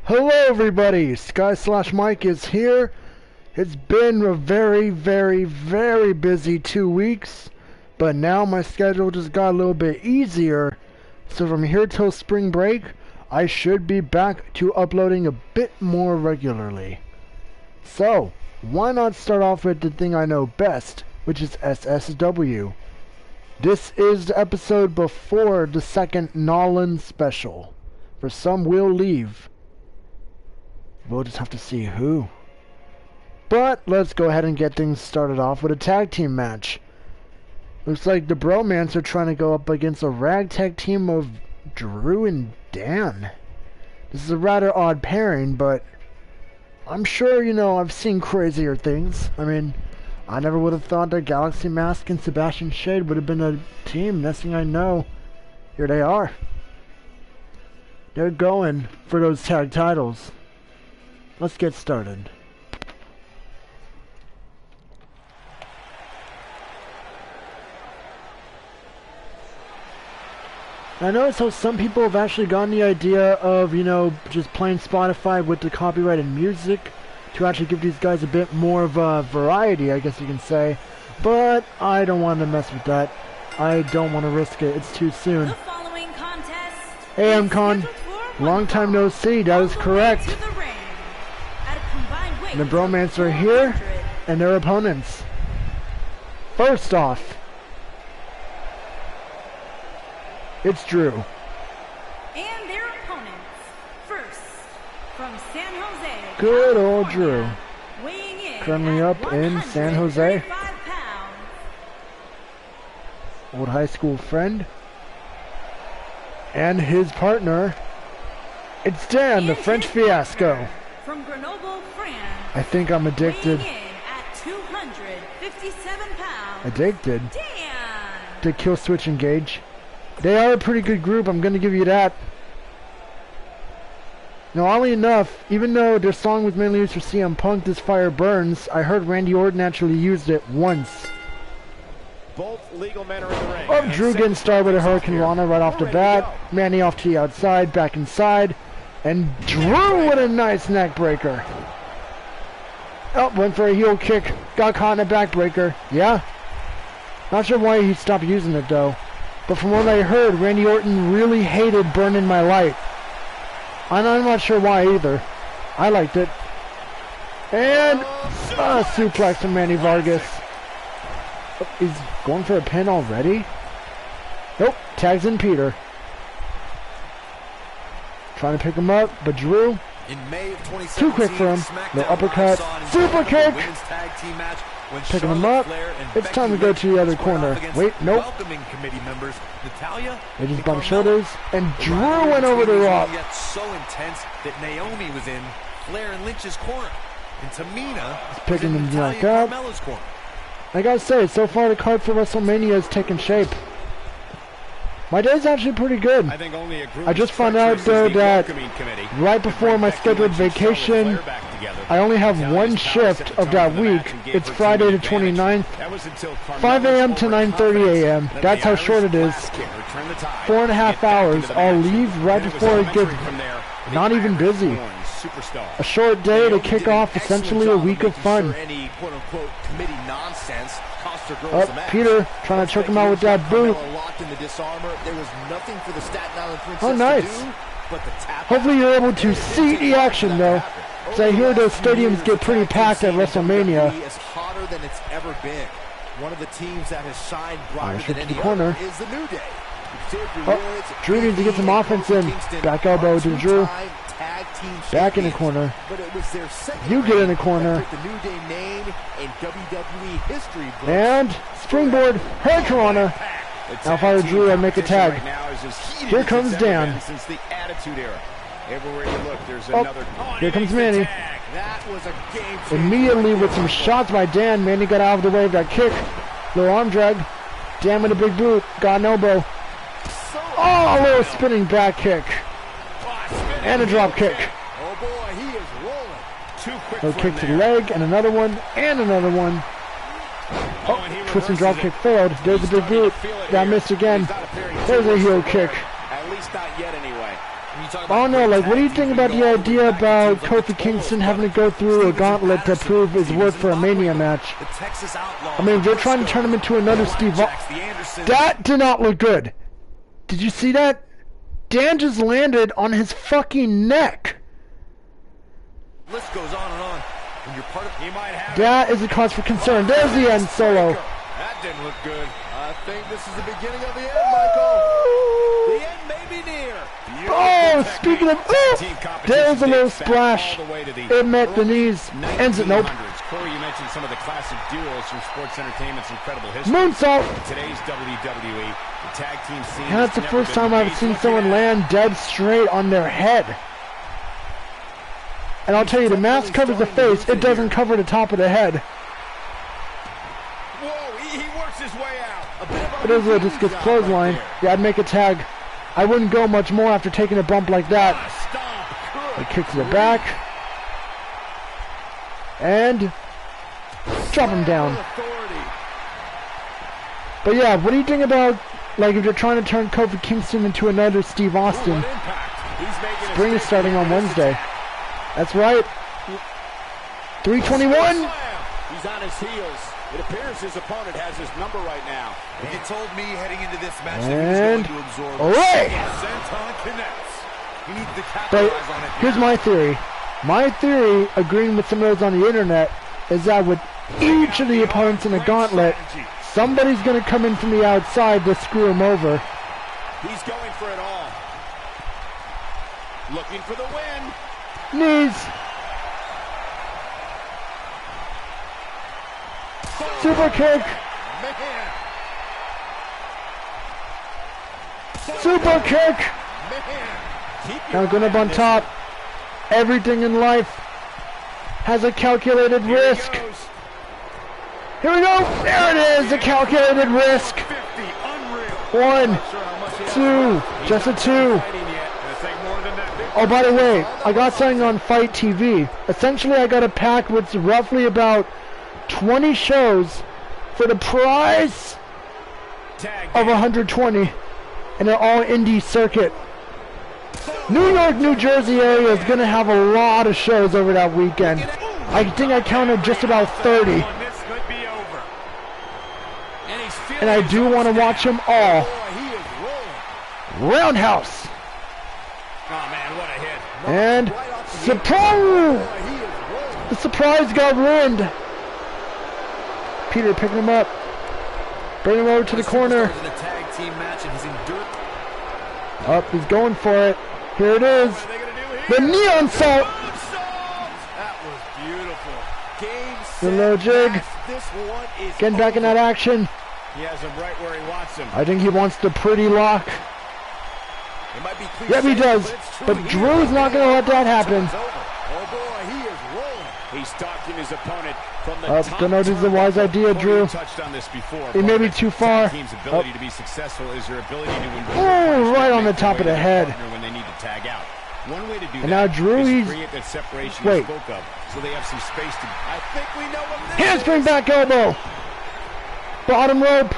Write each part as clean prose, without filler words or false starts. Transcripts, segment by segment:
Hello everybody, Sky/Mike is here. It's been a very busy 2 weeks, but now my schedule just got a little bit easier. So from here till spring break, I should be back to uploading a bit more regularly. So, why not start off with the thing I know best, which is SSW. This is the episode before the second Nolan special. For some will leave. We'll just have to see who. But let's go ahead and get things started off with a tag team match. Looks like the Bromans are trying to go up against a ragtag team of Drew and Dan. This is a rather odd pairing, but I'm sure, I've seen crazier things. I mean, I never would have thought that Galaxy Mask and Sebastian Shade would have been a team. Next thing I know, here they are. They're going for those tag titles. Let's get started. I noticed how some people have actually gotten the idea of, just playing Spotify with the copyrighted music to actually give these guys a bit more of a variety, I guess you can say. But I don't want to mess with that. I don't want to risk it. It's too soon. Hey, I'm Con. Long time no see. That is correct. The Bromans are here, and their opponents. First off, it's Drew. And their opponents. First, from San Jose. Good old Drew. Weighing in currently up in San Jose. Pounds. Old high school friend. And his partner. It's Dan, the French Fiasco. From Grenoble, France. I think I'm addicted. Weighing in at 257 pounds. Addicted? Dan. To Kill Switch Engage. They are a pretty good group, I'm gonna give you that. Now, oddly enough, even though their song was mainly used for CM Punk, This Fire Burns, I heard Randy Orton actually used it once. Both legal men are in the ring. Oh, Drew getting started with a Hurricane Rana right off the bat. Manny off to the outside, back inside. And Drew with a nice neck breaker. Oh, went for a heel kick. Got caught in a backbreaker. Yeah. Not sure why he stopped using it, though. But from what I heard, Randy Orton really hated Burning My Light. And I'm not sure why either. I liked it. And a suplex from Manny Vargas. Oh, he's going for a pin already? Nope, tags in Peter. Trying to pick him up, but Drew, in May of 2017, too quick for him. No uppercut, super kick. Picking him up. It's time to go to the other corner. Wait, nope. They just bumped shoulders, and Drew went over the rope. So intense that Naomi was in Flair and Lynch's corner, and Tamina is picking him back up. I gotta say, so far the card for WrestleMania has taken shape. My day's actually pretty good. I just found out, though, that right before my scheduled vacation, I only have one shift of that week. It's Friday the 29th, 5 a.m. to 9:30 a.m. That's how short it is. 4.5 hours. I'll leave right before it gets not even busy. A short day to kick off essentially a week of fun. Oh, Peter trying to choke him out with that boot. Oh, nice. Hopefully you're able to see the action, though. So I hear those stadiums get pretty packed at WrestleMania. Alright, to the corner. Oh, Drew needs to get some offense in. Back elbow to Drew. Back in the corner. You get in the corner. And springboard, Hurricane. Now fire Drew and make a tag. Here comes Dan. Oh, here comes Manny. Immediately with some shots by Dan. Manny got out of the way of that kick. Little arm drag. Dan with a big boot. Got an elbow. Oh, a little spinning back kick. And a drop kick. A kick to the leg, and another one, and another one. Oh, twist and drop kick failed. There's a big boot. That missed again. There's a heel kick. At least not yet, anyway. I don't know, like, what do you think about the idea about Kofi Kingston having to go through a gauntlet to prove his worth for a Mania match? I mean, they're trying to turn him into another Steve That did not look good. Did you see that? Dan just landed on his fucking neck. List goes on and on. When you're part of, he might have that is a cause for concern. There's the end solo. That didn't look good. I think this is the beginning of the end, Michael. The end may be near. Oh, speaking of, there's a little splash. It met the knees. Ends it, nope. Corey, you mentioned some of the classic duos from sports entertainment's incredible history. Moonsault. Today's WWE, the tag team scene. And that's the first time I've seen someone land dead straight on their head. And I'll tell you, the mask covers the face, it doesn't cover the top of the head. Whoa, he works his way out. It is a discus clothesline. Yeah, I'd make a tag. I wouldn't go much more after taking a bump like that. He kicks it back. And drop him down. But yeah, what do you think about, like, if you're trying to turn Kofi Kingston into another Steve Austin? Spring is starting on Wednesday. That's right. 321. He's on his heels. It appears his opponent has his number right now. If you told me heading into this match and that he was going to absorb away. Senton connects. He needs to But capitalize on it. here's my theory. My theory, agreeing with some of those on the internet, is that with each of the opponents in the gauntlet, somebody's going to come in from the outside to screw him over. He's going for it all. Looking for the win. Knees. Super kick. Man. Super kick. Now going up on top. Everything in life has a calculated risk. Here we go. There it is. A calculated risk. 1, 2, just a 2. Oh, by the way, I got something on Fight TV. Essentially, I got a pack with roughly about 20 shows for the price of 120, and they're all indie circuit. New York, New Jersey area is going to have a lot of shows over that weekend. I think I counted just about 30. And I do want to watch them all. Roundhouse. And surprise! The surprise got ruined. Peter picking him up. Bring him over to the corner. Up, he's going for it. Here it is. The neon salt. That was beautiful. The low jig. Getting back in that action. He has him right where he wants him. I think he wants the pretty lock. Yep, he does. But Drew's not going to let that happen. Oh boy, he is rolling. He's stalking his opponent from the top. Don't know if this is a wise idea, Drew. Touched on this before. He may be too far. Team's ability to be successful is your ability to win. Oh, right on the top of the head. When they need to tag out. One way to do and now Drew, he's create that separation wait. Spoke of, so they have some space to. I think we know what handspring back elbow. Bottom rope.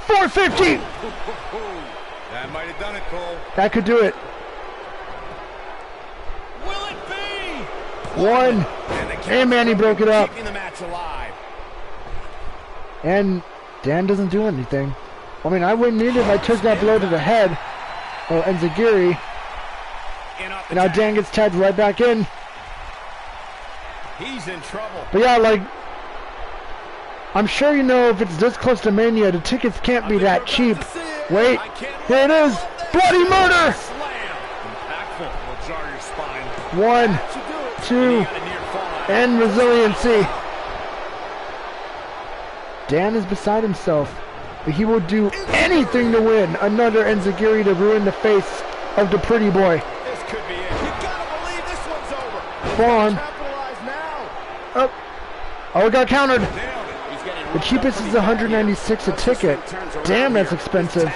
450. That might have done it, Cole. That could do it. Will it be? 1. And Manny broke it up. Keeping the match alive. And Dan doesn't do anything. I mean, I wouldn't need it if I took that blow to the head. Oh, Enziguri. And now Dan gets tagged right back in. He's in trouble. But yeah, like, I'm sure you know if it's this close to Mania, the tickets can't be that cheap. Wait, here it is. Bloody murder. 1, 2, and resiliency. Dan is beside himself. But he will do anything to win. Another Enziguri to ruin the face of the pretty boy. This could be it. You gotta believe this one's over. Forearm. Capitalize now. Oh, it got countered. The cheapest is 196 a ticket. Damn, that's expensive.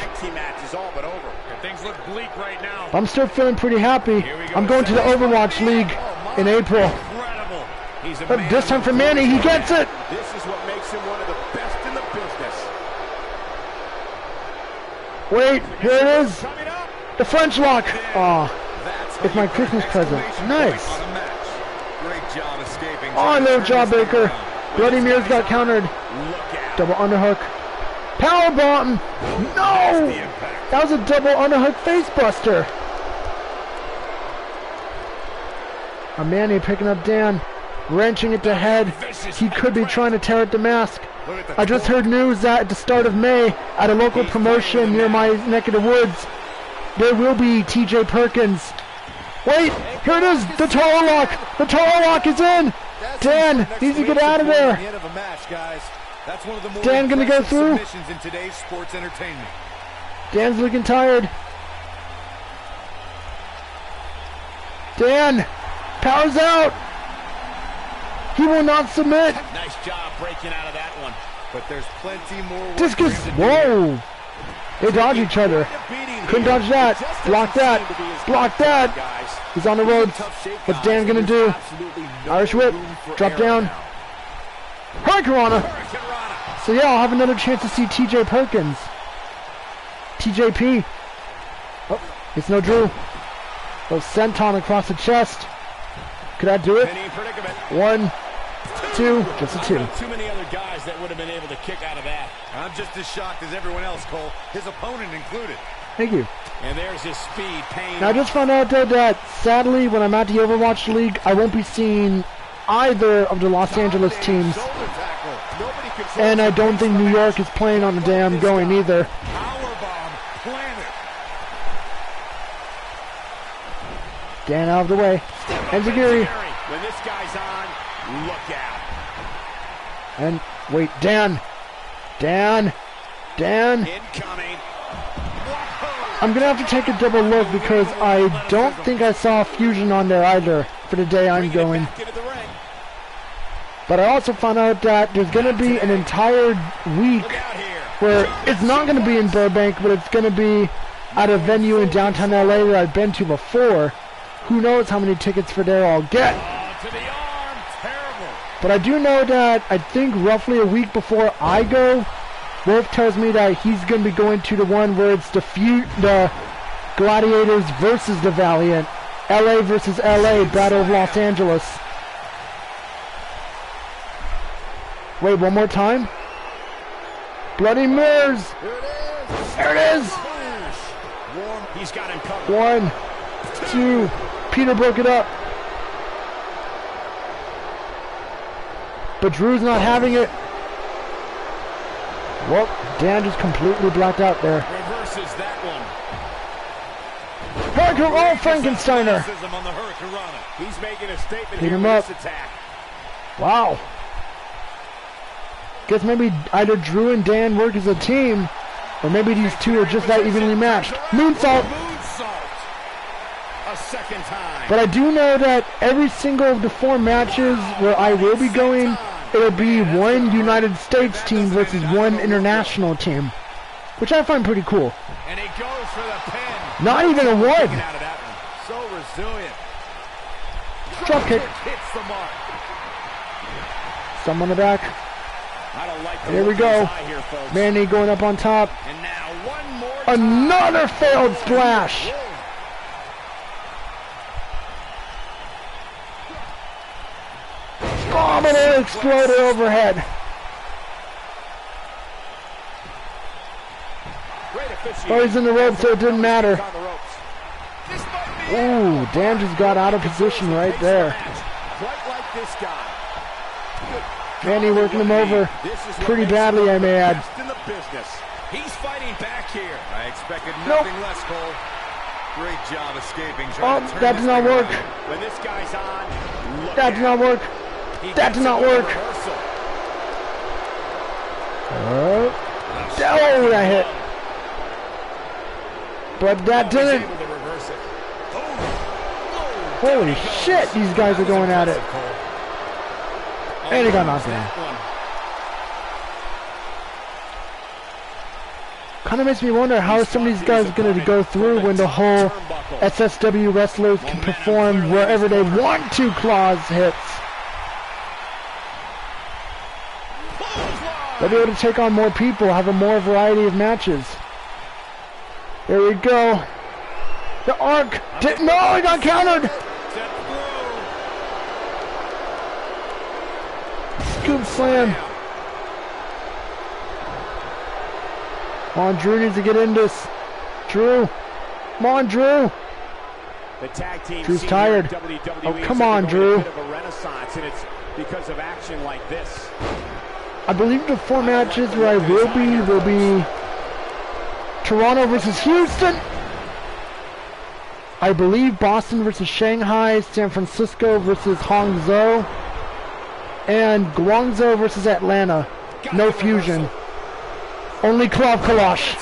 Things look bleak right now. I'm still feeling pretty happy. I'm going to the Overwatch League in April. But this time for Manny, he gets it. This is what makes him one of the best in the business. Wait, here it is. The French lock. Oh, That's it's my Christmas present. Nice. on a match. Great job escaping. Oh, little jawbreaker. Bloody Mirrors got countered. Double underhook. Power bomb. No. That was a double underhook facebuster. Manny picking up Dan, wrenching at the head. He could be trying to tear at the mask. I just heard news that at the start of May, at a local promotion near my neck of the woods, there will be TJ Perkins. Wait, here it is, the Toro Lock. The Toro Lock is in. Dan needs to get out of there. Dan gonna go through. In today's sports entertainment. Dan's looking tired. Dan, powers out. He will not submit. Nice job breaking out of that one. But there's plenty more work Discus, for him to do. whoa. They dodge each other. Couldn't dodge that. Block that. Block that. He's on the ropes. What's Dan gonna do? Irish whip. Drop down. Hurricanrana. So yeah, I'll have another chance to see TJ Perkins. TJP. Oh, it's no Drew. Oh, senton across the chest. Could I do it? 1, 2, just a 2. Too many other guys that would have been able to kick out of that. I'm just as shocked as everyone else, Cole. His opponent included. Thank you. And there's his speed paying Now I just found out though that sadly when I'm at the Overwatch League, I won't be seeing either of the Los Angeles teams. And I don't think New York is playing on the day I'm going either. Powerbomb planted. Dan out of the way. Enziguri. When this guy's on, look out. And wait, Dan. Dan. Incoming. I'm gonna have to take a double look because I don't think I saw Fusion on there either for the day I'm going. Back into the ring. But I also found out that there's gonna be an entire week Look out here. where it's not gonna be in Burbank, but it's gonna be at a venue in downtown LA that I've been to before. Who knows how many tickets for there I'll get. Oh, to the arm. Terrible. But I do know that I think roughly a week before I go, Wolf tells me that he's going to be going to the one where it's the Gladiators versus the Valiant. LA versus LA, Battle of Los Angeles. Wait, one more time? Bloody Mirrors! There it is! He's got him covered. 1, 2, Peter broke it up. But Drew's not having it. Well, Dan just completely blacked out there. Reverses that one. Oh, Frankensteiner! On the Hurricanrana. He's making a statement Beat here him with up. this attack. Wow. Guess maybe either Drew and Dan work as a team, or maybe these two are just that evenly matched. Moonsault! Moonsault. A second time. But I do know that every single of the 4 matches where I will be going, it'll be one United States team versus one international team, which I find pretty cool. And he goes for the pin. Not even a 1. Out of that one. So resilient. Drop kick. Hits the mark. Some on the back. I don't like the There we look in his go. eye here, folks. Manny going up on top. And now one more time. Another failed splash. Phenomenal exploder overhead. Great efficiency. Oh, he's in the rope, so it didn't matter. On the ropes. This might be Ooh, Dan just got out of position right there. Quite like this guy. Manny working him over This is what pretty makes badly, him I may the add. best in the business. He's fighting back here. I expected Nope. nothing less, Cole. Great job escaping. Oh, Trying to turn that this did not thing work. around. When this guy's on, look That did not work. He That gets did not it with a work. reversal. Oh, that hit. But that He's didn't. able to reverse it. Holy shit, these guys are going at it. And he got knocked down. That one. Kind of makes me wonder how some of these guys are going to go through when the whole SSW wrestlers can perform wherever they want to. Claws hits. They'll be able to take on more people, have a more variety of matches. There we go. The arc. No, he got countered. Scoop slam. Come on, Drew needs to get in this. Drew. Come on, Drew. The tag team Drew's tired. Oh, come on, Drew. A bit of a renaissance, and it's because of action like this. I believe the 4 matches where I will be Toronto versus Houston. I believe Boston versus Shanghai, San Francisco versus Hangzhou, and Guangzhou versus Atlanta. No fusion. Only Klav Kalash.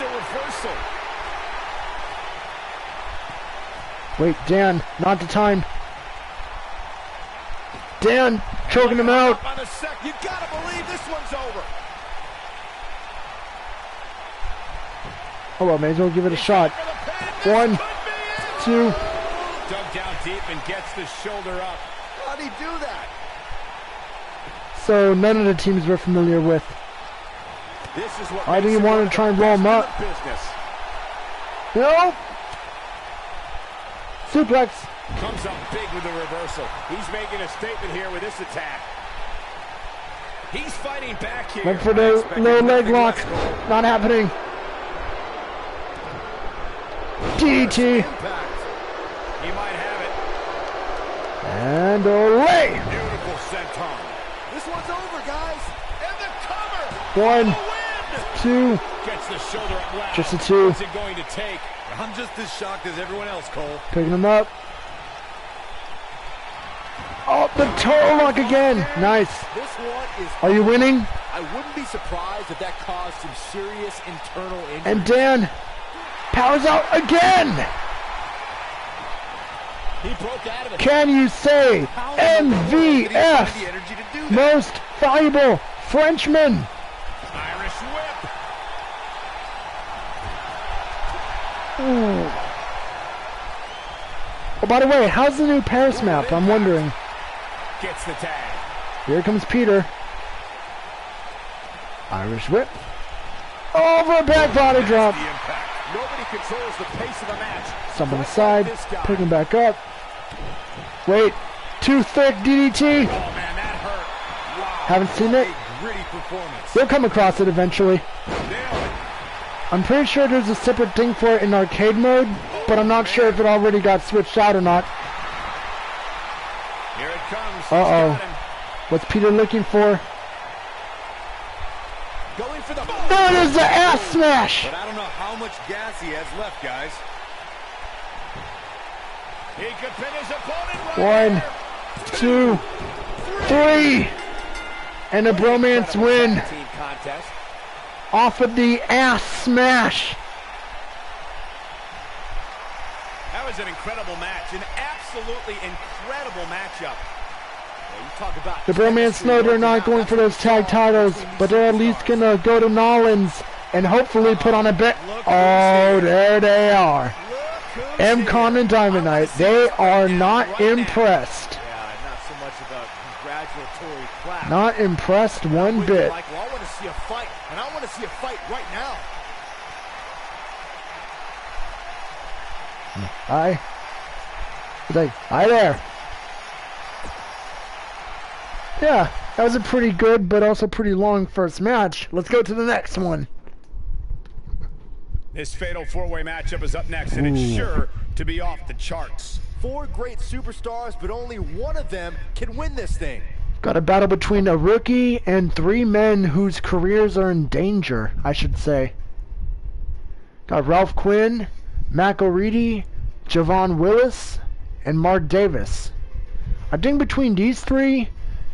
Wait, Dan, not the time. Dan, choking him out. You gotta believe this one's over. Oh well, may as well give it a shot. 1, 2. Dug down deep and gets the shoulder up. How'd he do that? So none of the teams we're familiar with. This is what I didn't want to try and roll him up. No. Suplex. Comes up big with the reversal. He's making a statement here with this attack. He's fighting back here. Went for the low leg lock. Not happening. DDT. He might have it. And away. Beautiful senton. This one's over, guys. And the cover. 1, 2. Gets the shoulder up loud. Just a 2. What's it going to take? I'm just as shocked as everyone else, Cole. Picking him up. Oh, the toe lock again. Nice. This one is. Are you winning? I wouldn't be surprised if that caused some serious internal injury. And Dan powers out again. He broke out of it. Can you say MVF, most valuable Frenchman? Irish whip. Ooh. Oh, by the way, how's the new Paris map? I'm wondering. Gets the tag. Here comes Peter. Irish whip. Over a back body drop. The impact. Nobody controls the pace of the match. Somebody aside. Picking back up. Wait. Too thick DDT. Oh man, that hurt. Wow. Haven't seen it. A gritty performance. We'll come across it eventually. Nailed it. I'm pretty sure there's a separate thing for it in arcade mode, but I'm not sure if it already got switched out or not. Here it comes. He's Uh-oh. got him. What's Peter looking for? Going for the. That is the ass smash! But I don't know how much gas he has left, guys. He could pin his opponent right 1, 2, 3, and a bromance win Team contest. off of the ass smash. That was an incredible match. An absolutely incredible matchup. Yeah, you talk about The bromance know they're not going for those tag titles, but they're at least gonna go to Nollins and hopefully put on a bet. Oh, there they are. M-Con and Diamond Knight, they are not impressed. Yeah, not so much about congratulatory clap. Not impressed one bit. Like, well, I want to see a fight, and I want to see a fight right now. Hi. He's like, hi there. Yeah, that was a pretty good but also pretty long first match. Let's go to the next one. This fatal four-way matchup is up next, and it's sure to be off the charts. 4 great superstars, but only one of them can win this thing. Got a battle between a rookie and 3 men whose careers are in danger, I should say. Got Ralph Quinn, Mac O'Ready, Javon Willis, and Mark Davis. I think between these 3,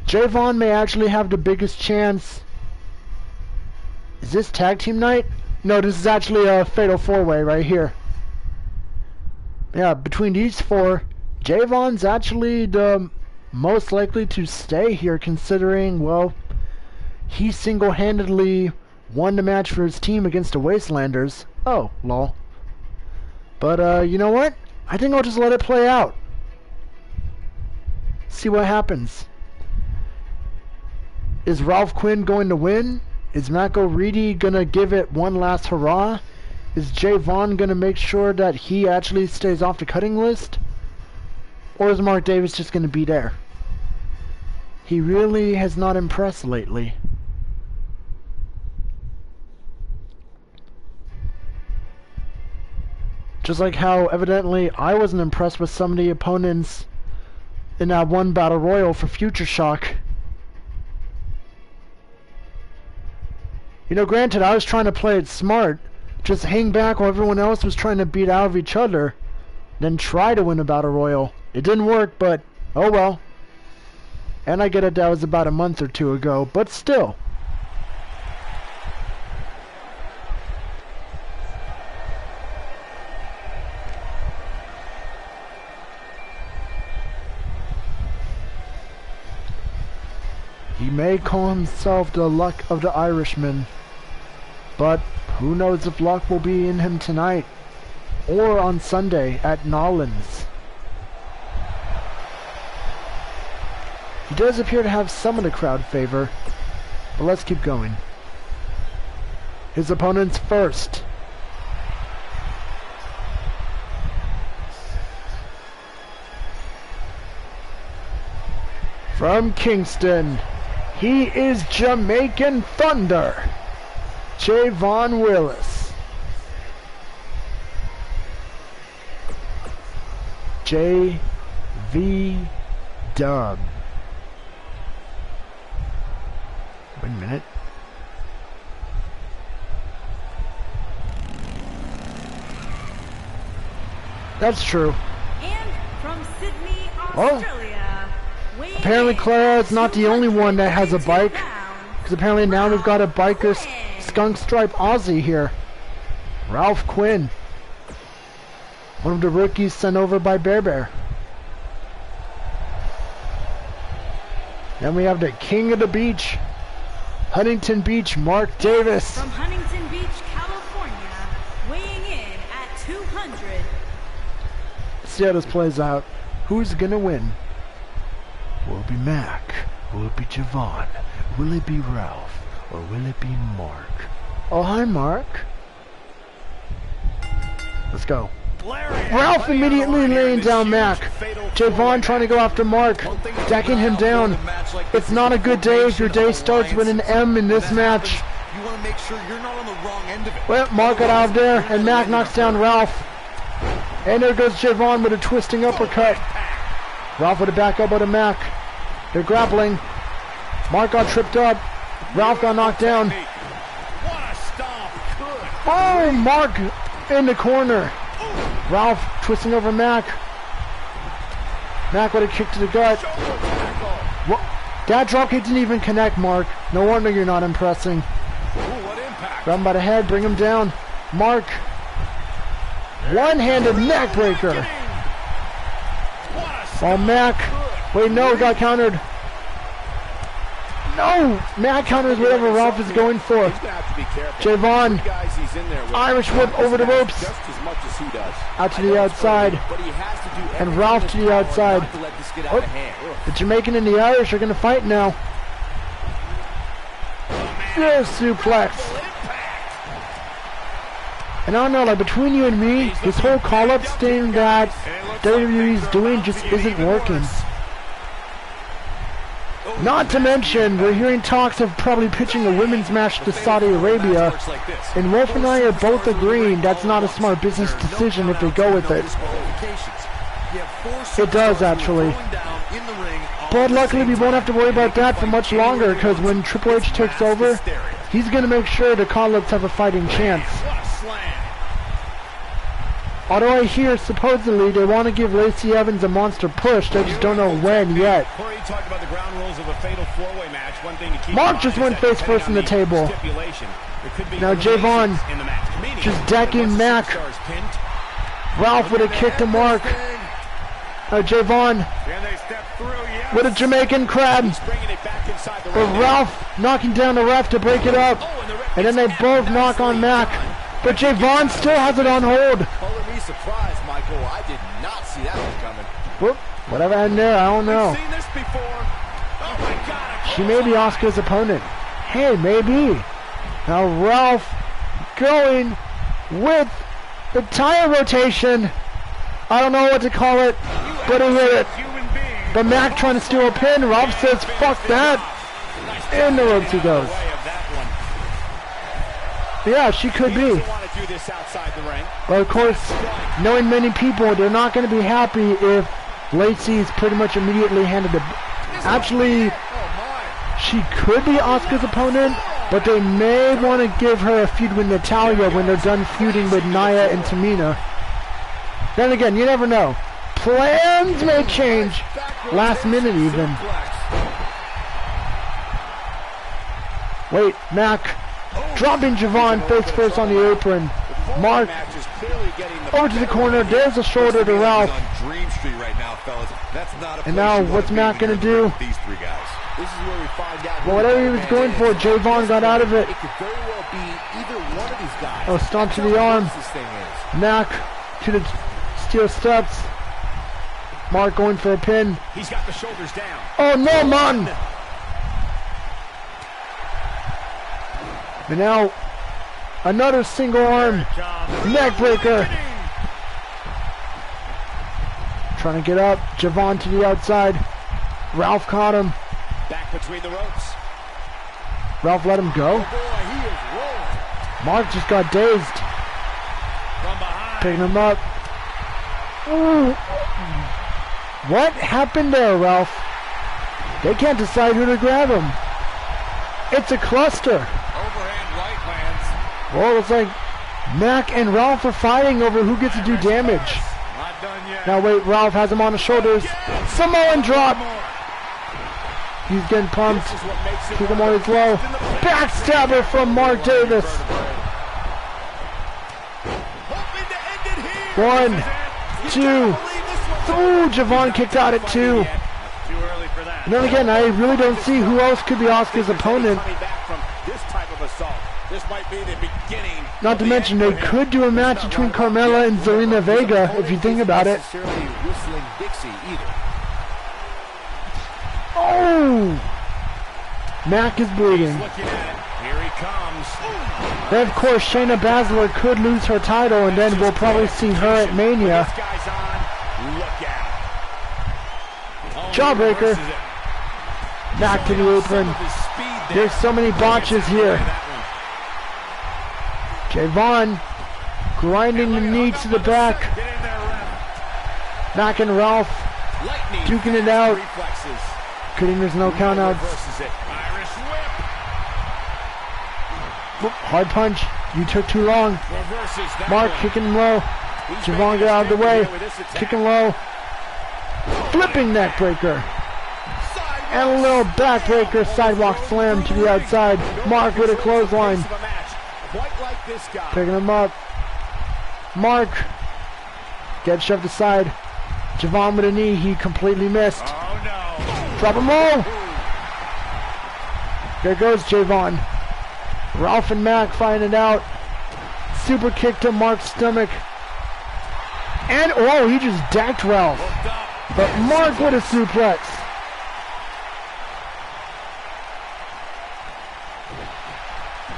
Javon may actually have the biggest chance. Is this tag team night? No, this is actually a fatal 4-way right here. Yeah, between these 4, Javon's actually the most likely to stay here, considering, well, he single-handedly won the match for his team against the Wastelanders. Oh, lol. But, you know what? I think I'll just let it play out. See what happens. Is Ralph Quinn going to win? Is Mac O'Ready gonna give it one last hurrah? Is Javon going to make sure that he actually stays off the cutting list? Or is Mark Davis just going to be there? He really has not impressed lately. Just like how evidently I wasn't impressed with some of the opponents in that one Battle Royal for Future Shock. You know, granted, I was trying to play it smart. Just hang back while everyone else was trying to beat out of each other. Then try to win a Battle Royal. It didn't work, but oh well. And I get it, that was about a month or two ago, but still. He may call himself the luck of the Irishman, but who knows if luck will be in him tonight or on Sunday at Nollins. He does appear to have some of the crowd favor, but let's keep going. His opponent's first. From Kingston, he is Jamaican Thunder, Javon Willis. J.V. Dub. Wait a minute. That's true. And from Sydney, Australia, apparently Clara is not the only one that has a bike, because apparently now we've got a biker skunk stripe Aussie here. Ralph Quinn. One of the rookies sent over by Bear Bear. Then we have the king of the beach, Huntington Beach, Mark Davis. From Huntington Beach, California, weighing in at 200. Let's see how this plays out. Who's gonna win? Will it be Mac? Will it be Javon? Will it be Ralph? Or will it be Mark? Oh, hi, Mark. Let's go. Ralph immediately laying down Mac. Javon trying to go after Mark, decking him down. It's not a good day if your day starts with an M in this match. You want to make sure you're not on the wrong end of it. Well, Mark got out of there, and Mac knocks down Ralph. And there goes Javon with a twisting uppercut. Ralph with a back elbow to Mac. They're grappling. Mark got tripped up. Ralph got knocked down. Oh, Mark in the corner. Ralph twisting over Mac. Mac with a kick to the gut. What? That dropkick didn't even connect, Mark. No wonder you're not impressing. Grab him by the head, bring him down. Mark. One-handed neck breaker. Oh, Mac. Wait, no, got countered. No! Mac counters whatever Ralph is going for. Javon. Irish whip over the ropes. Out to the outside. And Ralph to the outside. Oh, the Jamaican and the Irish are going to fight now. Rear suplex. And I don't know, like between you and me, this whole call-up thing that WWE's doing just isn't working. Not to mention, we're hearing talks of probably pitching a women's match to Saudi Arabia, and Wolf and I are both agreeing that's not a smart business decision if they go with it. It does, actually. But luckily we won't have to worry about that for much longer, because when Triple H takes over, he's going to make sure the call-ups have a fighting chance. Although I hear supposedly they want to give Lacey Evans a monster push, they just don't know when yet. Mark just went face first in the table. Now Javon just decking Mac. Ralph with a kick to Mark. Now Javon with a Jamaican crab. But Ralph knocking down the ref to break it up. And then they both knock on Mac. But Javon still has it on hold. Surprise, Michael. I did not see that one coming. Whoop. Whatever happened there, I don't know. She may be Asuka's opponent. Hey, maybe. Now Ralph going with the tire rotation. I don't know what to call it, but he hit it. But Mac trying to steal a pin. Ralph says, fuck that. In the ropes he goes. Yeah, she could be. But of course, knowing many people, they're not going to be happy if Lacey's pretty much immediately handed the... Actually, she could be Asuka's opponent, but they may want to give her a feud with Natalya when they're done feuding with Nia and Tamina. Then again, you never know. Plans may change last minute even. Wait, Mac dropping Javon face first on the apron. Mark over to the corner. There's a shoulder to Ralph. And now what's Mac gonna do? Well, whatever he was going for, Javon got out of it. Oh, stomp to the arm. Mac to the steel steps. Mark going for a pin. He's got the shoulders down. Oh no, man! And now another single arm neck breaker. Trying to get up. Javon to the outside. Ralph caught him. Back between the ropes. Ralph let him go. Oh boy, he is rolling. Mark just got dazed. From behind. Picking him up. Ooh. What happened there, Ralph? They can't decide who to grab him. It's a cluster. Overhand right lands. Well, it's like Mac and Ralph are fighting over who gets to do damage. Not done yet. Now wait, Ralph has him on his shoulders. Samoan drop. He's getting pumped. Keep him on his low. Backstabber from Mark Davis. One, two. Ooh, Javon kicked out at 2. And then again, I really don't see who else could be Asuka's opponent. Not to mention, they could do a match between Carmella and Zelina Vega, if you think about it. Oh! Mac is bleeding. Then, of course, Shayna Baszler could lose her title, and then we'll probably see her at Mania. Jawbreaker. Back to the apron. There's so many botches here. Javon grinding the knee to the back. Mac and Ralph duking it out. Good thing there's no countouts. Hard punch. You took too long. Mark kicking him low. Javon get out of the way. Kicking low. Flipping neck breaker. And a little backbreaker sidewalk slam to the outside. Mark with a clothesline. Picking him up. Mark gets shoved aside. Javon with a knee. He completely missed. Drop him low. There goes Javon. Ralph and Mac fighting it out. Super kick to Mark's stomach. And, oh, he just decked Ralph. But Mark with a suplex.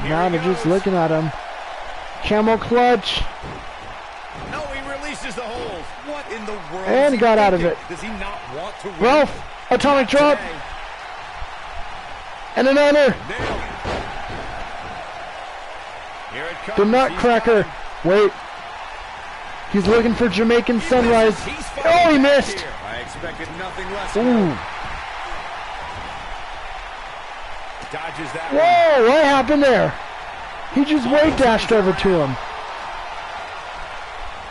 Now they're just looking at him. Camel clutch. No, he releases the hold. What in the world? And he got out of it. Does he not want to win? Ralph, atomic drop. And another. Here it comes. The Nutcracker. Wait. He's looking for Jamaican Sunrise. Oh, he missed. I expected nothing less. Ooh. Dodges that. Whoa, what happened there? He just weight dashed over to him.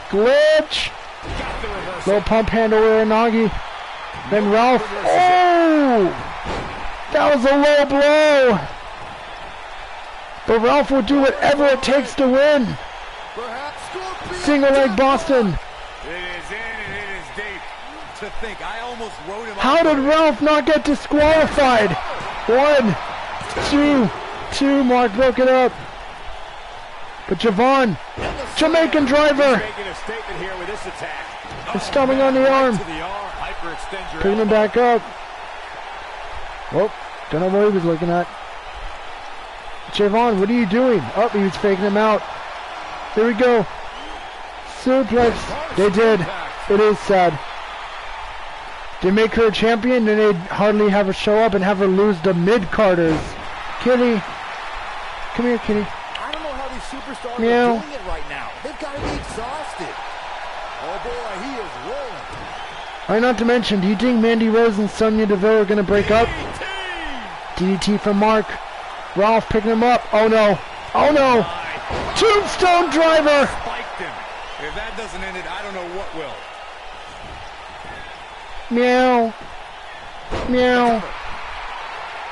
Glitch. Little pump handle Uranagi. Then Ralph. Oh! That was a low blow. But Ralph will do whatever it takes to win. Single leg Boston. It is in and it is deep. To think, I almost wrote him. How did Ralph not get disqualified? 1, 2. Mark broke it up. But Javon, Jamaican driver. He's stomping on the arm. Picking him back up. Whoop. Don't know what he was looking at. Javon, what are you doing? Oh, he was faking him out. Here we go. Suplex. They did. It is sad. They make her a champion, and they hardly have her show up and have her lose to mid-carders. Kitty. Come here, Kitty. I don't know how these superstars Meow. are doing it right now. They've got to be exhausted. Oh boy, he is rolling. Alright, not to mention, do you think Mandy Rose and Sonya Deville are going to break up? DDT from Mark. Ralph picking him up. Oh no. Oh no. Tombstone driver. Spiked him. If that doesn't end it, I don't know what will. Meow. Meow.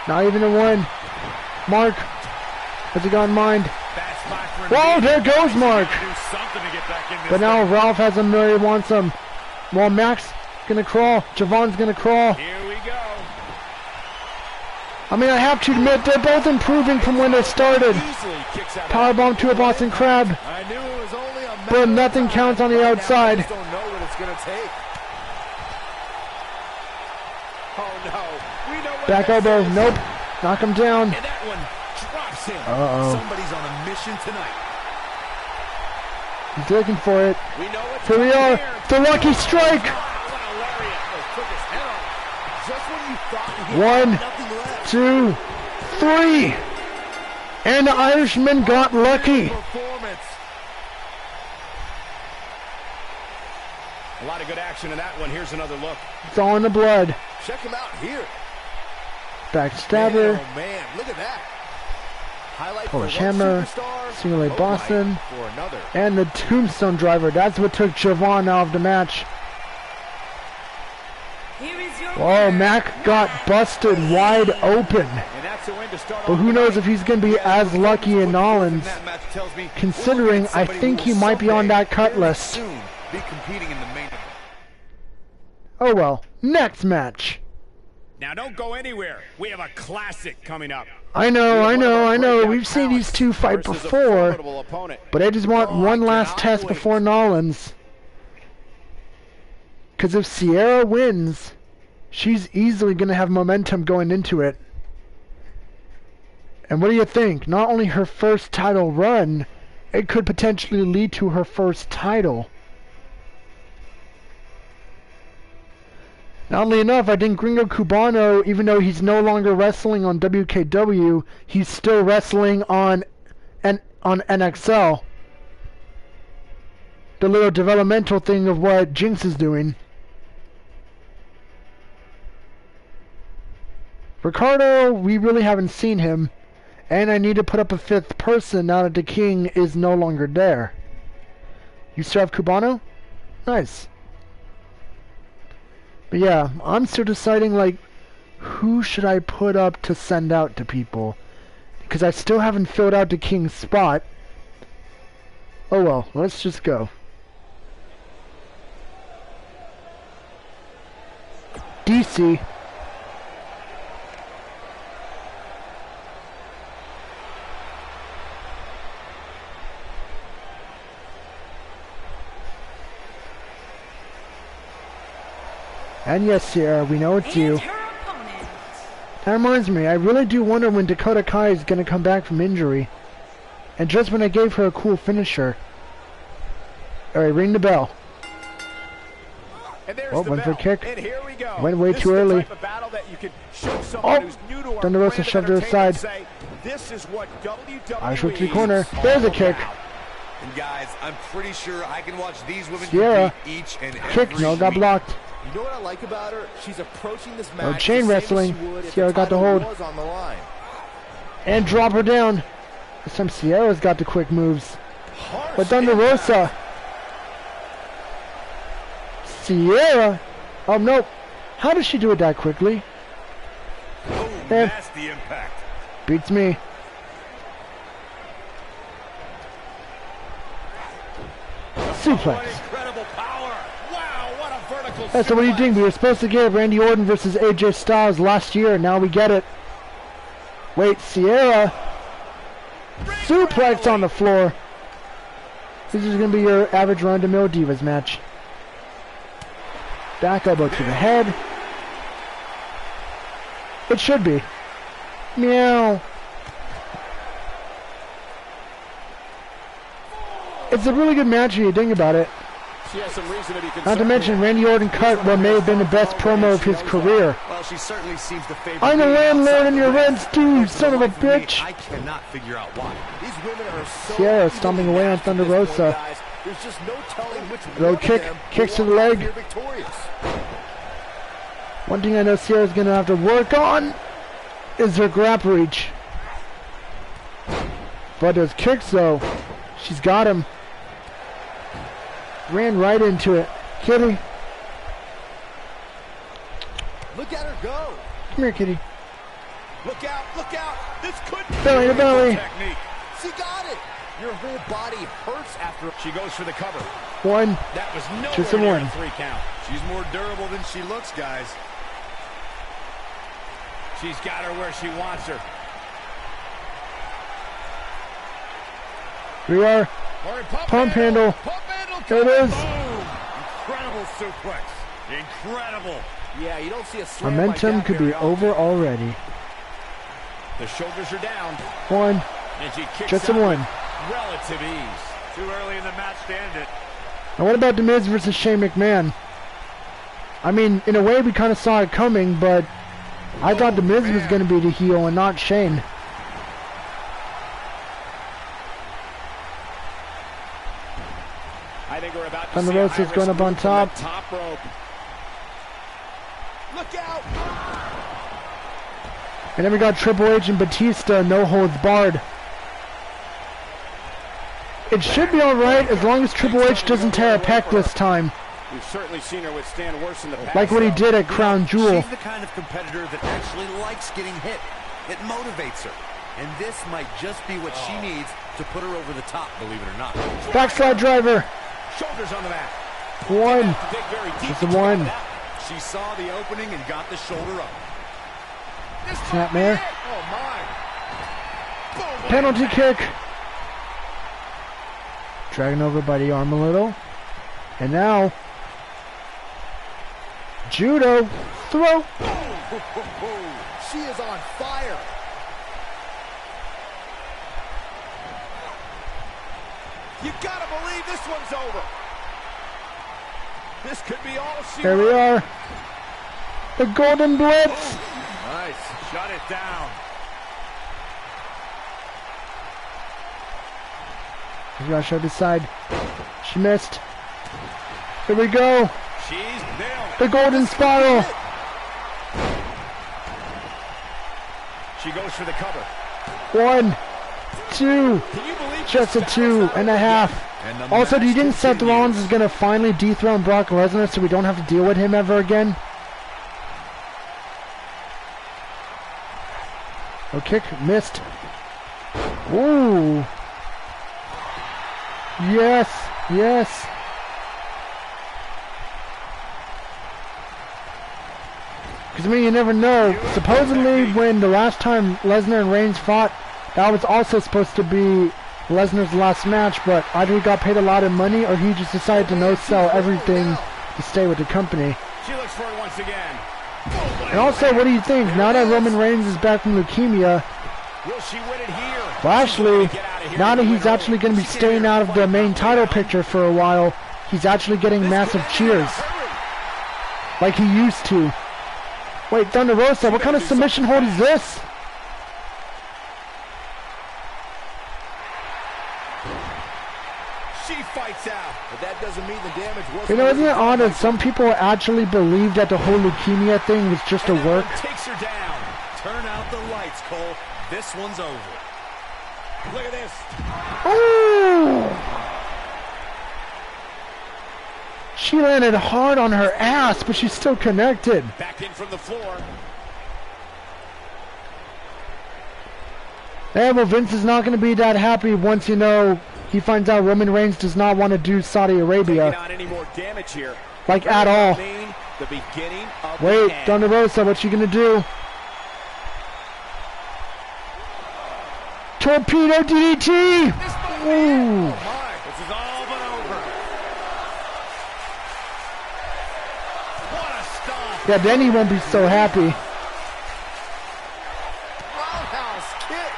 Not even a one. Mark. What's he got in mind? Bad spot for him. Whoa, there goes Mark. Do something to get back in this But now thing. Ralph has him where he wants him. Well, Max gonna crawl. Javon's gonna crawl. Here we go. I mean, I have to admit, they're both improving from when they started. Easily kicks out. Powerbomb to a Boston Crab. I knew it was only a matter But of nothing time. counts on the Right now, I outside. just don't know what it's going to take. Oh no. We know what Back this elbow. is. Nope. Knock him down. And that one drops him. Uh-oh. Somebody's on a mission tonight. He's looking for it. We know what's Here we are. coming here. The lucky strike. Wow, what a lariat. Oh, took his head off. Just when you thought he One, had nothing left. 2, 3. And the Irishman got lucky. Performance. A lot of good action in that one. Here's another look. It's all in the blood. Check him out here. Backstabber. Man, oh man, look at that. Highlight Polish for one hammer, superstar, single leg no Boston. light for another. And the Tombstone driver. That's what took Javon out of the match. Here is your Oh, winner, Mac got busted wide open. And that's the win to start But off who the knows night. if he's going to be as lucky in Nolans, That match tells me considering we're looking at I somebody think who he will might be on someday, that cut very list. soon, be competing in the main event. Oh well. Next match. Now don't go anywhere. We have a classic coming up. I know, I know, I know. Breakout We've seen these two fight versus a before, formidable opponent. but I just want Oh, one I last cannot test wait. before Nolans. Because if Sierra wins, she's easily going to have momentum going into it. And what do you think? Not only her first title run, it could potentially lead to her first title. Not only enough, I think Gringo Cubano, even though he's no longer wrestling on WKW, he's still wrestling on NXL. The little developmental thing of what Jinx is doing. Ricardo, we really haven't seen him. And I need to put up a fifth person now that the King is no longer there. You still have Cubano? Nice. But yeah, I'm still deciding, like, who should I put up to send out to people? Because I still haven't filled out the King's spot. Oh well, let's just go. DC. And yes, Sierra, we know it's and you. her opponent. That reminds me, I really do wonder when Dakota Kai is going to come back from injury. And just when I gave her a cool finisher. Alright, ring the bell. And there's Oh, the went for a bell. kick. And here we go. Went way This too is the early. type of battle that you can show someone who's new to our Thunder Rosa brand of shoved her entertainment aside. and say, this is what WWE Irish whip to the is corner. all There's a kick. about. And guys, I'm pretty sure I can watch these women Sierra. compete each and Kick, every no, got week. blocked. You know what I like about her? She's approaching this Oh, match chain the same as wrestling. she would if Sierra got the title hold. was on the line. And drop her down. This time Sierra's got the quick moves. Harsh But Thunder impact. Rosa. Sierra. Oh, nope. How does she do it that quickly? Oh, There. nasty impact. Beats me. Suplex. Incredible power. Wow, what a vertical Yeah, so what do you think? We were supposed to get Randy Orton versus AJ Styles last year, and now we get it. Wait, Sierra. Suplex on the floor. This is going to be your average run-to-mill Divas match. Back elbow to the head. It should be. Meow. It's a really good match when you think about it. She has some reason to be concerned. Not to mention, Randy Orton cut what may have been the best promo of his career. Well, she certainly seems to favor I'm the being landlord outside in the your ring. rent, dude, And for son the of a life me, bitch. I cannot figure out why. These women are so Sierra stomping away on Thunder Rosa. guys. There's just no telling which Low one kick, of them kicks will to the walk out leg. here victorious. One thing I know Sierra's going to have to work on is her grab reach. But those kicks, though, she's got him. Ran right into it. Kitty. Look at her go. Come here, Kitty. Look out, look out. This could be Belly to belly. technique. She got it. Your whole body hurts after. She goes for the cover. One. That was Just a nowhere near one. a 3 count. She's more durable than she looks, guys. She's got her where she wants her. We are. Or Pump handle. Pump handle. There it is. Boom. Incredible suplex. Incredible. Yeah, you don't see a slam Momentum like that could be very often. over already. The shoulders are down. One. And she kicks Just a out one. with relative ease. Too early in the match to end it. Now what about The Miz versus Shane McMahon? I mean, in a way we kind of saw it coming, but I thought The Miz was going to be the heel and not Shane. I think we're about to Thunder see a Rosa's high-risk going up on move from top. the top rope. Look out! And then we got Triple H and Batista, no holds barred. It should be alright as long as Triple H doesn't tear a pec this time, We've certainly seen her withstand worse in the past. like what he did at Crown Jewel. She's the kind of competitor that actually likes getting hit. It motivates her. And this might just be what she needs to put her over the top, believe it or not. Backslide driver. Shoulders on the mat. One. Have to dig very deep Just a to get one. that. She saw the opening and got the shoulder up. This Snap might be mare. it. Oh my. Boom. Penalty kick. Dragging over by the arm a little. And now, judo throw. She is on fire. You gotta believe this one's over. This could be all she There we are. The Golden Blitz. Nice. Shut it down. She's got to show this side. She missed. Here we go. She's nailed it. The Golden Spiral. She goes for the cover. 1, 2. Can you believe Just this a fast? 2.5. And the Also, do you match think Seth continues. Rollins is going to finally dethrone Brock Lesnar so we don't have to deal with him ever again? Oh, kick. Missed. Ooh. Yes. Yes. Because, I mean, you never know. Supposedly, when the last time Lesnar and Reigns fought, that was also supposed to be Lesnar's last match, but either he got paid a lot of money or he just decided to no-sell everything to stay with the company. She looks for it once again. And also, what do you think? Now that Roman Reigns is back from leukemia, Will she win it here? Lashley, Get out of here now that and he's win actually early. going to be staying out of the main title picture for a while, he's actually getting massive cheers, like he used to. Wait, Thunder Rosa, what kind of submission hold is this? She fights out. But that doesn't mean the damage wasn't. You know, isn't it odd that some people actually believe that the whole leukemia thing was just a And that work? one takes her down. Turn out the lights, Cole. This one's over. Look at this. Ooh! She landed hard on her ass, but she's still connected. Back in from the floor. Yeah, well, Vince is not going to be that happy once, you know, he finds out Roman Reigns does not want to do Saudi Taking Arabia. on any more damage here. Like, at all. Mean the beginning of the Wait, end. Thunder Rosa, what you going to do? Torpedo DDT! This might be it. Ooh. Oh my. This is all but over. What a stop. Yeah, then he won't be so happy. Roundhouse kick.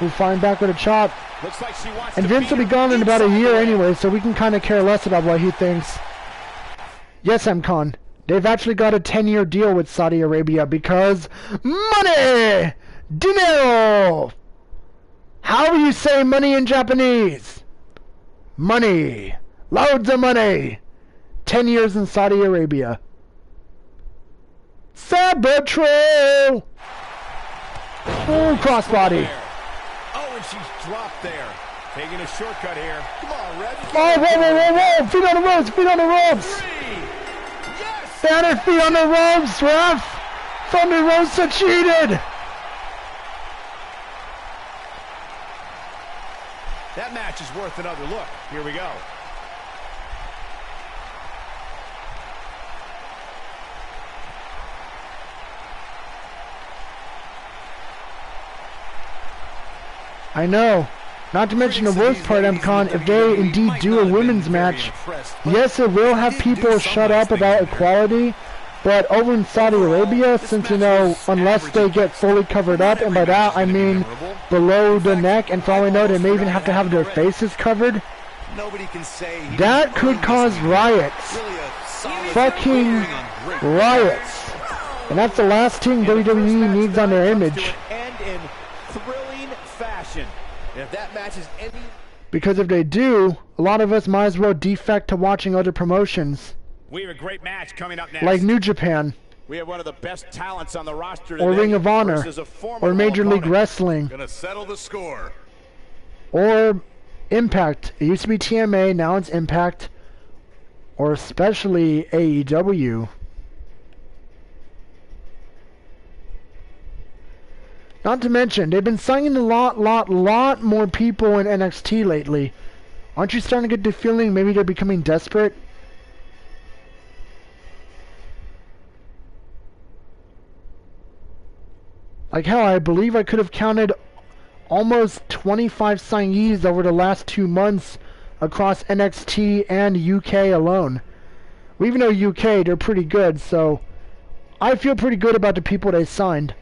We'll find back with a chop. Looks like she wants And to Vince will be beat her gone in about a inside year the ring. anyway, so we can kind of care less about what he thinks. Yes, M-Con. They've actually got a 10-year deal with Saudi Arabia because money! Dinero! How do you say money in Japanese? Money. Loads of money. 10 years in Saudi Arabia. Sabotrol! Oh, crossbody. Oh, and she's dropped there. Taking a shortcut here. Come on, Red. Oh, whoa, whoa, whoa, whoa! Feet on the ropes, feet on the ropes! Yes! Banner feet on the ropes, ref! Thunder Rosa cheated! That match is worth another look. Here we go. I know. Not to mention the worst part, M-Con, if they indeed do a women's match, yes, it will have people shut up about equality, but over in Saudi Arabia, since, you know, unless they get fully covered up, and by that I mean below the neck, and for all we know, they may even have to have their faces covered, Nobody can say that could cause riots. Fucking riots. And that's the last thing WWE needs on their image. End in thrilling fashion. And if that match is ending... Because if they do, a lot of us might as well defect to watching other promotions. We have a great match coming up next. Like New Japan, We have one of the best talents on the roster today or Ring of Honor, versus a formidable or Major League opponent. Wrestling, Gonna settle the score. or Impact. It used to be TMA, now it's Impact, or especially AEW. Not to mention, they've been signing a lot more people in NXT lately. Aren't you starting to get the feeling maybe they're becoming desperate? Like hell, I believe I could have counted almost 25 signees over the last 2 months across NXT and UK alone. We even know UK, they're pretty good, so I feel pretty good about the people they signed.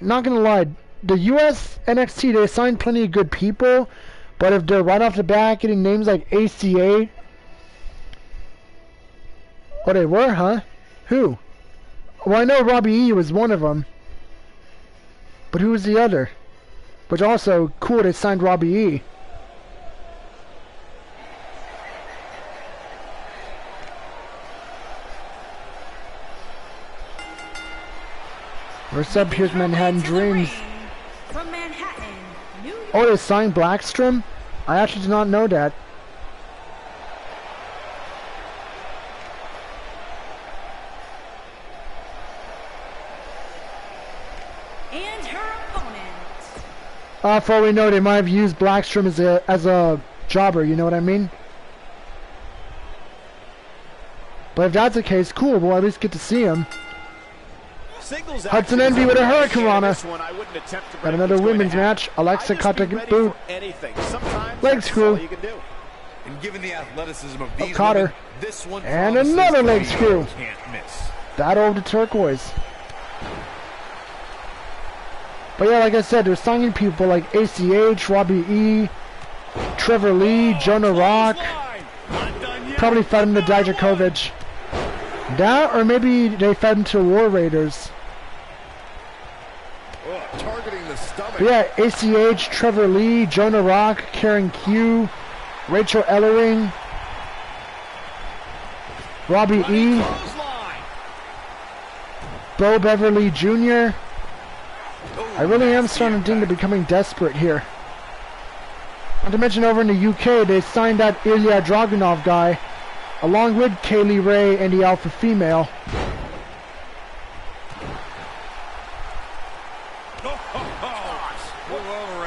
Not gonna lie, the US NXT, they signed plenty of good people, but if they're right off the bat getting names like ACA... Oh, they were, huh? Who? Well, I know Robbie E was one of them. But who was the other? Which also, cool, they signed Robbie E. What's up? Here's Manhattan Dreams. From Manhattan, New York. Oh, they signed Blackstrom? I actually did not know that. And her opponent. For all we know, they might have used Blackstrom as a jobber, you know what I mean? But if that's the case, cool, we'll at least get to see him. Singles Hudson action Envy with a is Hurricane Rana. this one I wouldn't attempt to Got break another what's going to women's happen. match. Alexa I'd just caught be the ready boot. for anything. Sometimes Leg that's screw. all you can do. And given the athleticism of these caught her. women, this one And promises another to leg be screw. Can't miss. Battle of the Turquoise. But yeah, like I said, they're signing people like ACH, Robbie E, Trevor Lee, Jonah Rock, probably fed him to Dijakovic. That, or maybe they fed him to War Raiders. Oh, targeting the stomach. But yeah, ACH, Trevor Lee, Jonah Rock, Karen Q, Rachel Ellering, Robbie E, Bo Beverly Jr. I really am starting to think they're becoming desperate here. Not to mention over in the UK, they signed that Ilya Dragunov guy, along with Kaylee Ray and the Alpha Female.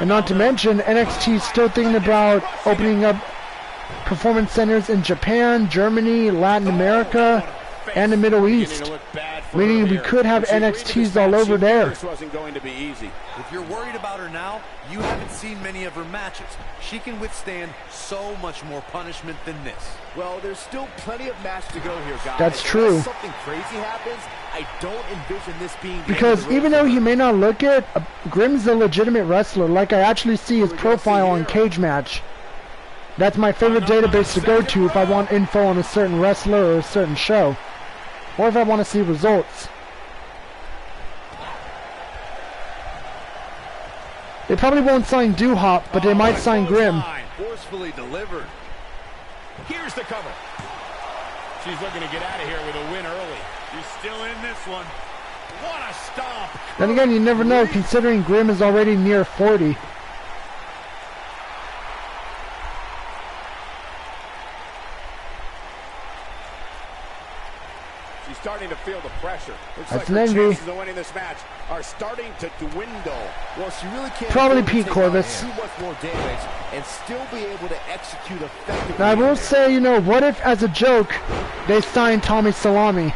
And not to mention, NXT is still thinking about opening up performance centers in Japan, Germany, Latin America, and the Middle East. for Meaning her we here. could have When she agreed to NXTs this all match, over she knew there. This wasn't going to be easy. If you're worried about her now, you haven't seen many of her matches. She can withstand so much more punishment than this. Well, there's still plenty of match to go here, guys. That's true. Unless something crazy happens, I don't envision this being the Because end of the even road though for he her. may not look it, Grimm's a legitimate wrestler. Like I actually see his profile on Cage Match. That's my favorite database to go to if I want info on a certain wrestler or a certain show. Or if I want to see results. They probably won't sign Doo-Hop, but they might sign Grimm. Forcefully delivered. Here's the cover. She's looking to get out of here with a win early. She's still in this one. What a stomp. Then again, you never know, considering Grimm is already near 40. She's starting to feel the pressure. Looks That's like an her envy. chances of winning this match are starting to dwindle. Well, she really can't Probably afford to Pete take on Corvus. too much more damage and still be able to execute effectively. Now I in will there. say, you know, what if as a joke, they signed Tommy Salami?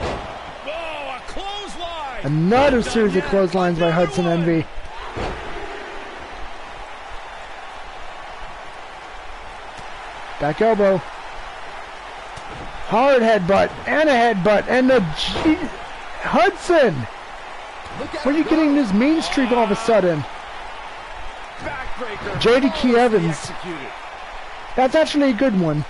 Oh, a clothesline. Another series of clotheslines by Hudson Envy. Back elbow. Hard headbutt, and a headbutt, and the Hudson! Look at Where are you her getting go. this mean streak all of a sudden? Backbreaker. JDK Evans. Executed. That's actually a good one.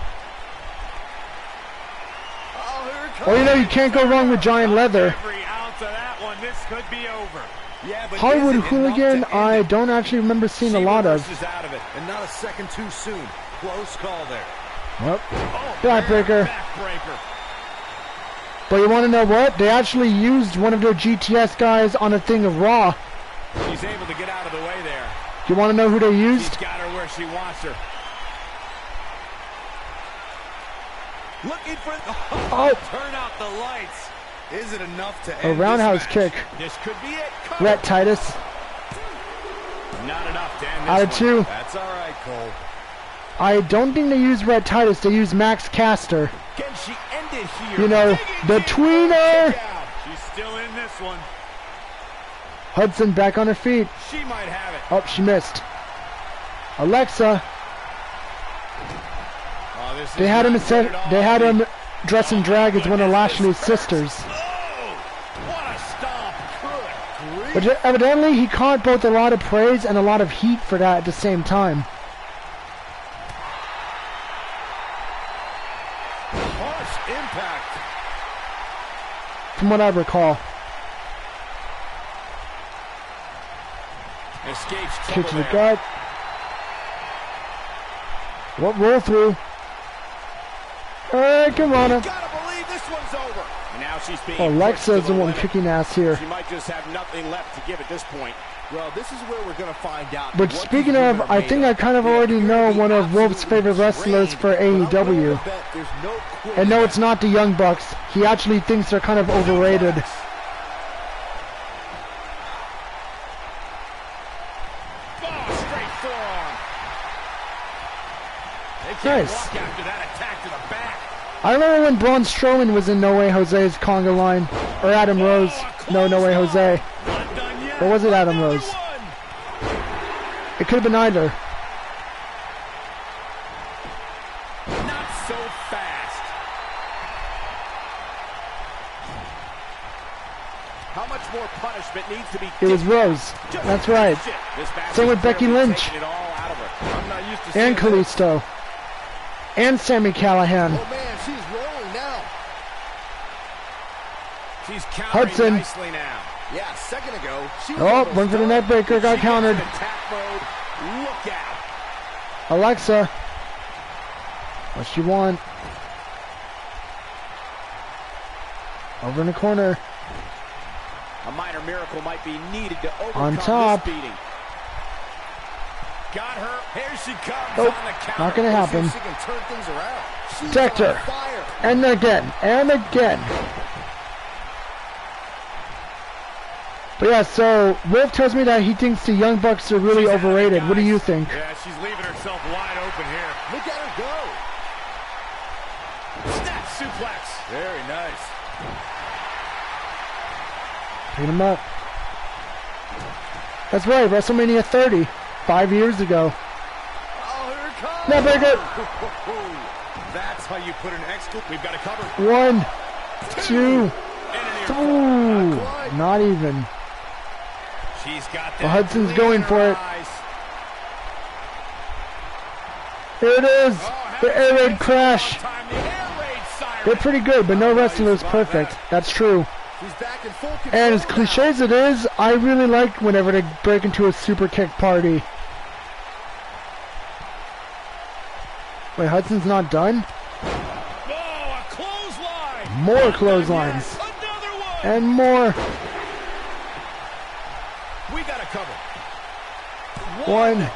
Oh, here it comes. Well, you know, you can't go wrong with Giant Leather. Every ounce of that one, this could be over. Yeah, but Hollywood is it enough Hooligan, to end I it? don't actually remember seeing a lot of. She's out of it, and not a second too soon. Close call there. Well, backbreaker. Backbreaker. But you want to know what? They actually used one of their GTS guys on a thing of Raw. She's able to get out of the way there. You want to know who they She's used? got her where she wants her. Looking for Oh, turn out the lights. Is it enough to a end roundhouse this match? kick. This could be it. Rhett Titus. Not enough to end this Out of one. two. That's all right, Cole. I don't think they used Rhett Titus. They used Max Caster. Can she end it here? You know, the tweener. She's still in this one. Hudson back on her feet. She might have it. Oh, she missed. Alexa. Oh, this They is had him. not good at all. They had him dress and drag as one of Lashley's sisters. Oh, what a stomp. Good grief. But evidently, he caught both a lot of praise and a lot of heat for that at the same time. Harsh impact. From what I recall. Escapes Kick trouble to the there. gut. What roll through? Hurricanrana. Gotta believe this one's over. And now she's being Alexa is pushed to the one limit. kicking ass here. She might just have nothing left to give at this point. Well, this is where we're going to find out. But what speaking these of, women are I made think of. I kind of They already appear know to be one of Wolf's absolutely favorite wrestlers trained, for but I'm willing AEW. to bet there's no quitting. And no, it's not the Young Bucks. He actually thinks they're kind of overrated. Oh, straight forearm. They can't Nice. walk after that attack to the back. I remember when Braun Strowman was in No Way Jose's conga line. Or Adam Rose. No, No Way Jose. Not done yet. Or was it Adam Another Rose? one. It could have been either. Not so fast. How much more punishment needs to be It was Rose. That's right. This match Same is with Becky clearly Lynch. taking it all out of her. I'm not used to And seeing this. Kalisto. And Sami Callihan. Oh, man, she's rolling now. She's countering Hudson. nicely now. Yeah, a second ago, she was Oh, almost one for the done. net breaker. Got She countered. gets in attack mode. Look out. Alexa. What she want? Over in the corner. A minor miracle might be needed to overcome On top. this beating. Got her. Here she comes Nope, on the counter. not gonna See if happen. she can turn things around. She's Protect on her. fire. And again. And again. But yeah, so Wolf tells me that he thinks the Young Bucks are really She's out of it, overrated. What do guys. you think? Yeah, she's leaving herself wide open here. Look at her go. Snap suplex. Very nice. Pick him up. That's right, WrestleMania 30, 5 years ago. Oh, here it comes. Now break it. That's how you put an exclamation. We've got to cover. 1, 2, And an 3. Not even. She's got Well, that Hudson's gleam going in for her it. eyes. Here it is. Oh, The air raid crash. time, the air raid siren. They're pretty good, but no wrestler is perfect. That's true. She's back in full control And as now. cliche as it is, I really like whenever they break into a super kick party. Wait, Hudson's not done? Oh, a clothesline. More clotheslines. Another one. And more. We got to cover. 1,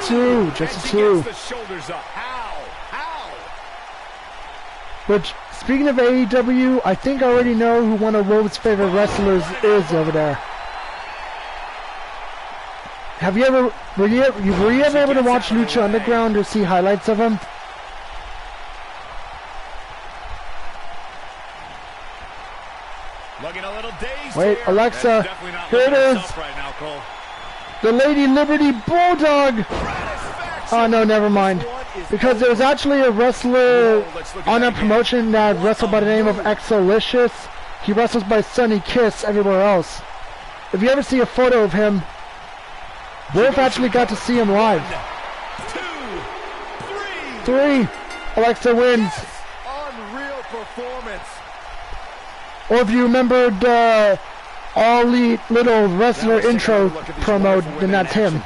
2, just And a she 2. gets the shoulders up. How? How? Which, speaking of AEW, I think I already know who one of Rove's favorite wrestlers is over there. Have you ever, were you ever able to watch Lucha Underground or see highlights of him? Looking a little dazed Wait, here. Alexa, That's definitely not here it looking is. herself right now, Cole. The Lady Liberty Bulldog! Oh no, never mind. Because there was actually a wrestler on that promotion that wrestled by the name of Exolicious. He wrestles by Sonny Kiss everywhere else. If you ever see a photo of him, Wolf actually got to see him live. 2, 3. 3. Alexa wins. Unreal performance. Or if you remembered All Elite Little Wrestler intro promo, then that's him.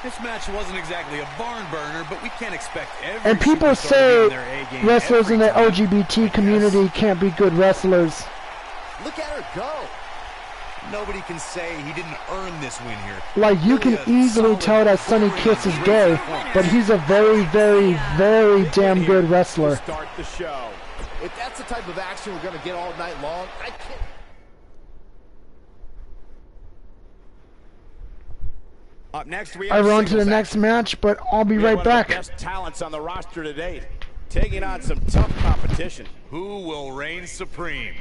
This match wasn't exactly a barn burner, but we can't expect every And people superstar to be say on their A game wrestlers in every the time. LGBT community can't be good wrestlers. Look at her go. Nobody can say he didn't earn this win here. Like, you can easily tell that Sonny Kiss is gay, but he's a very, very, very damn good wrestler. Start the show. If that's the type of action we're going to get all night long, I can't. Up next, we I have run to the singles next action. match, but I'll be We have right one of the back. best talents on the roster to date, taking on some tough competition. Who will reign supreme?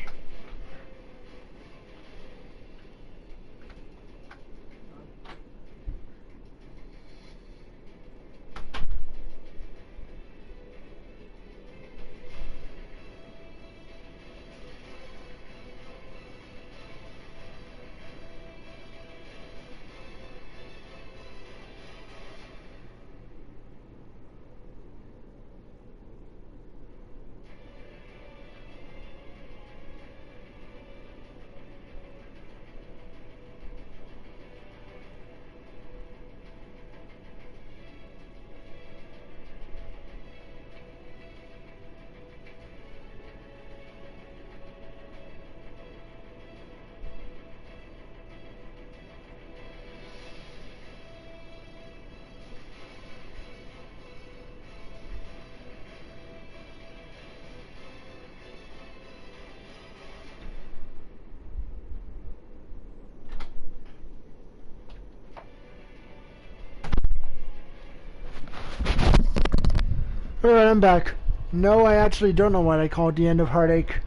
Alright, I'm back. No, I actually don't know why they call it the end of Heartache.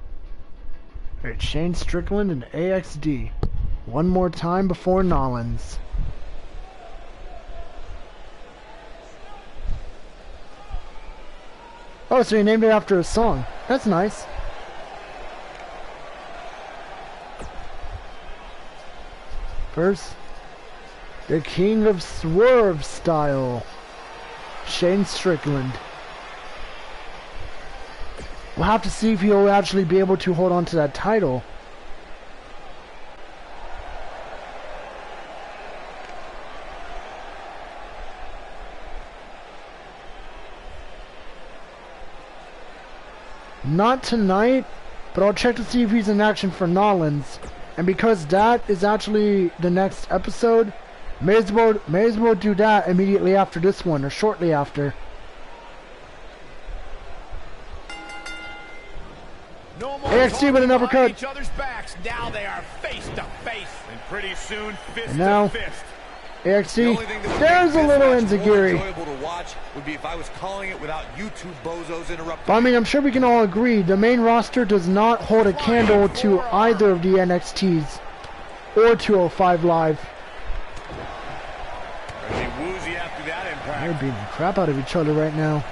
It's Shane Strickland and AXD. One more time before Nollins. Oh, so you named it after a song. That's nice. First, the King of Swerve Style, Shane Strickland. We'll have to see if he'll actually be able to hold on to that title. Not tonight, but I'll check to see if he's in action for Nollins. And because that is actually the next episode, may as well do that immediately after this one, or shortly after. No more AXD with an talking uppercut. behind each other's backs. Now they are face to face. And pretty soon, fist And now- to fist. AXT, only thing that would there's make a this little match more enziguri. enjoyable to watch would be if I was calling it without you two bozos interrupting. But I mean, I'm sure we can all agree the main roster does not hold a candle to either of the NXTs or 205 Live. Pretty woozy after that impact. They're beating the crap out of each other right now.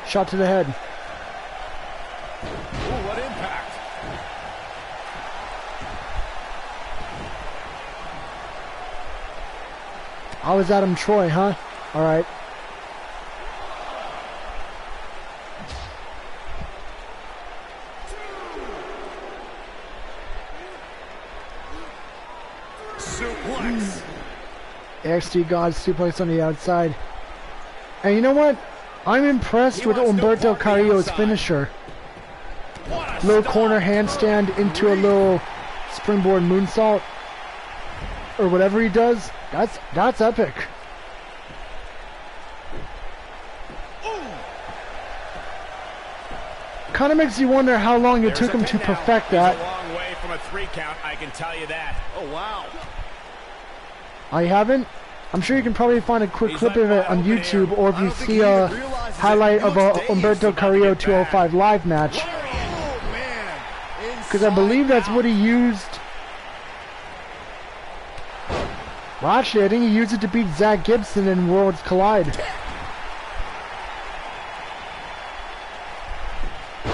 Shot to the head. Ooh, what impact. I was Adam Troy, huh? Alright. Suplex. AXT God suplex on the outside. And you know what? I'm impressed with Humberto Carrillo's finisher. Little corner handstand into a little springboard moonsault. Or whatever he does. That's epic. Kind of makes you wonder how long it took him to perfect that. He's a long way from a 3 count, I can tell you that. Oh, wow. I haven't. I'm sure you can probably find a quick clip of it on YouTube, or if you see a highlight of a Humberto Carrillo 205 Live match. Because I believe that's what he used. Well, actually, I think he used it to beat Zach Gibson in Worlds Collide.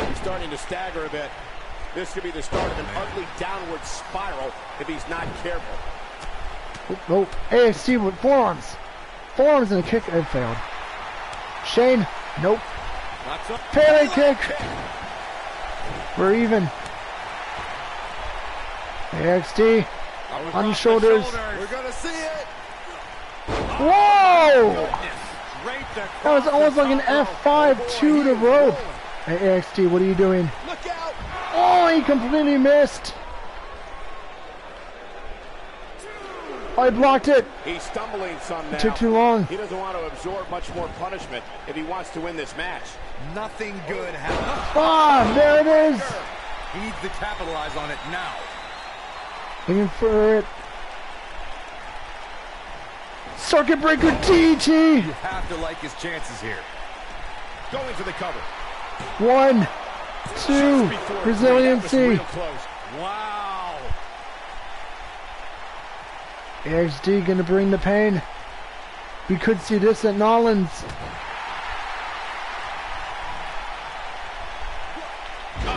He's starting to stagger a bit. This could be the start of an ugly downward spiral if he's not careful. Oh, AXT with forearms. Forearms and a kick. It failed. Shane, nope. Pele kick. We're even. AXT on the shoulders. We're gonna see it. Whoa! That was almost like an F5 to the rope. Hey, AXT, what are you doing? Look out. Oh, he completely missed. I blocked it. He's stumbling some now. It took too long. He doesn't want to absorb much more punishment if he wants to win this match. Nothing good happened. Ah, there it is. He needs to capitalize on it now. Looking for it. Circuit breaker DT. You have to like his chances here. Going for the cover. 1, 2, resiliency. Wow. AXT gonna bring the pain. We could see this at Nollins.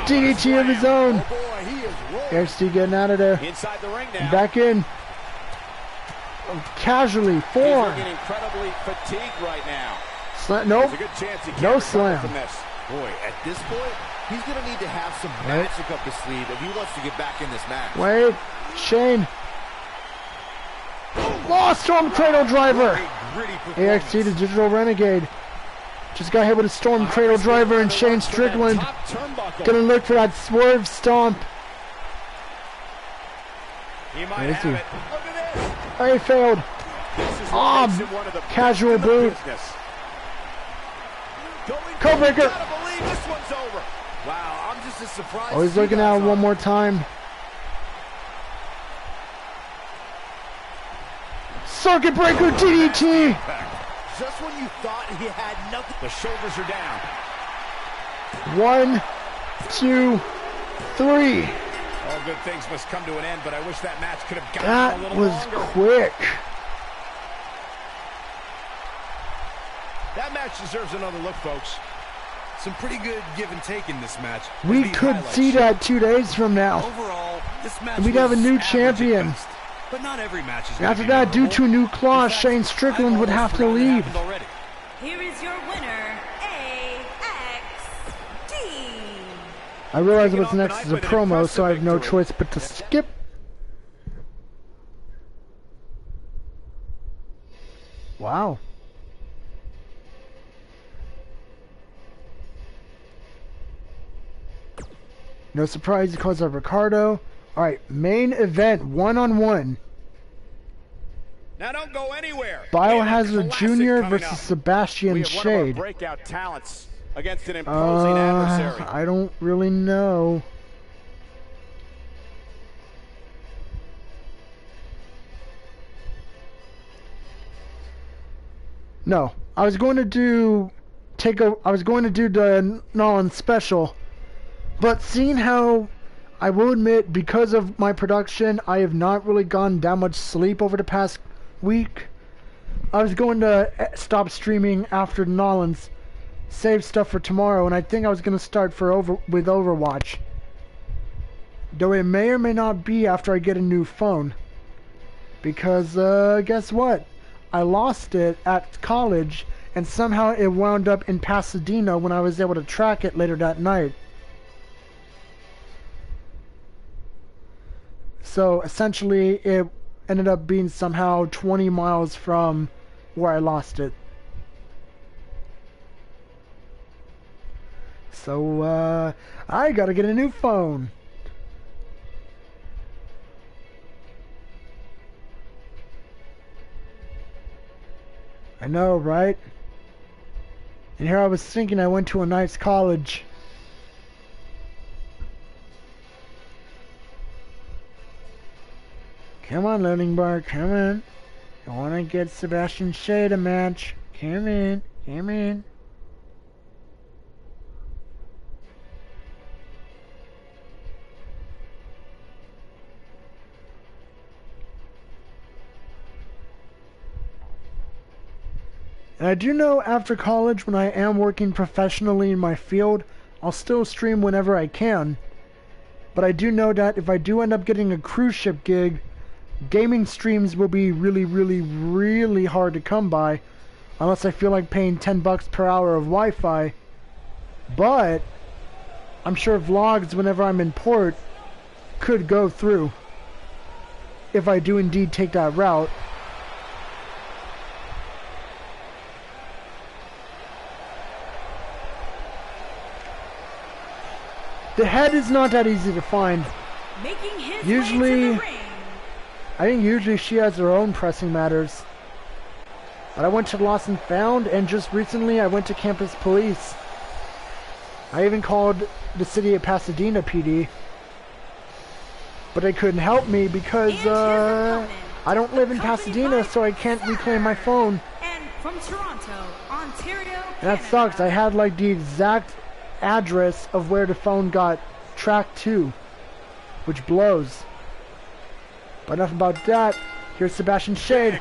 DDT of his own. Oh boy, he is rolling. AXT getting out of there. Inside the ring now. Back in. Casually, He's forearm. looking incredibly fatigued right now. Nope. There's a good chance he can't No recover slam. from this. Boy, at this point, he's going to need to have some Right. magic up his sleeve if he wants to get back in this match. Wait, Shane. Oh, Storm Cradle Driver. Great, gritty AXT, the Digital Renegade. Just got hit with a Storm Cradle Driver, and Shane Strickland Top turnbuckle. gonna look for that swerve stomp. He might Where is have he? it. Look at this. Oh, he failed. This is what makes him one of the casual best in the boot. business. Going Codebreaker. gotta believe this one's over. Wow, I'm just as surprised. Oh, he's looking out one more time. Circuit breaker DDT. Just when you thought he had nothing. The shoulders are down. 1, 2, 3. All good things must come to an end, but I wish that match could have gotten a That little was longer. quick. That match deserves another look, folks. Some pretty good give and take in this match. We These could highlights see show. that 2 days from now. Overall, this match And we'd have a was new average at champion. best, but not every match is And after that, due to a new clause, Shane Strickland would have to leave. Already. Here is your winner, AXT. I realize Kicking what's off next the is a night with an promo, so I have no impressive victory. choice but to skip. Wow. No surprise because of Ricardo. Alright, main event, one-on-one. Now don't go anywhere. We have a Biohazard classic Jr. coming versus up. Sebastian We have one of our Shade. breakout talents against an imposing adversary. I don't really know. No, I was going to do the Nolan special, but seeing how, I will admit, because of my production, I have not really gotten that much sleep over the past week. I was going to stop streaming after Nolan's, save stuff for tomorrow, and I think I was going to start with Overwatch. Though it may or may not be after I get a new phone. Because, guess what? I lost it at college, and somehow it wound up in Pasadena when I was able to track it later that night. So, essentially, it ended up being somehow 20 miles from where I lost it. So, I gotta get a new phone. I know, right? And here I was thinking I went to a nice college. Come on, loading bar, come in. I want to get Sebastian Shade a match. Come in, come in. And I do know after college, when I am working professionally in my field, I'll still stream whenever I can. But I do know that if I do end up getting a cruise ship gig, gaming streams will be really, really, really hard to come by. Unless I feel like paying $10 per hour of Wi-Fi. But I'm sure vlogs whenever I'm in port could go through. If I do indeed take that route. The head is not that easy to find. Making his Usually, way to the ring. I think usually she has her own pressing matters. But I went to Lost and Found, and just recently I went to Campus Police. I even called the city of Pasadena PD. But they couldn't help me because I don't live in Pasadena, so I can't reclaim my phone. And from Toronto, Ontario, And that sucks. I had like the exact address of where the phone got tracked to, which blows. But enough about that. Here's Sebastian Shade.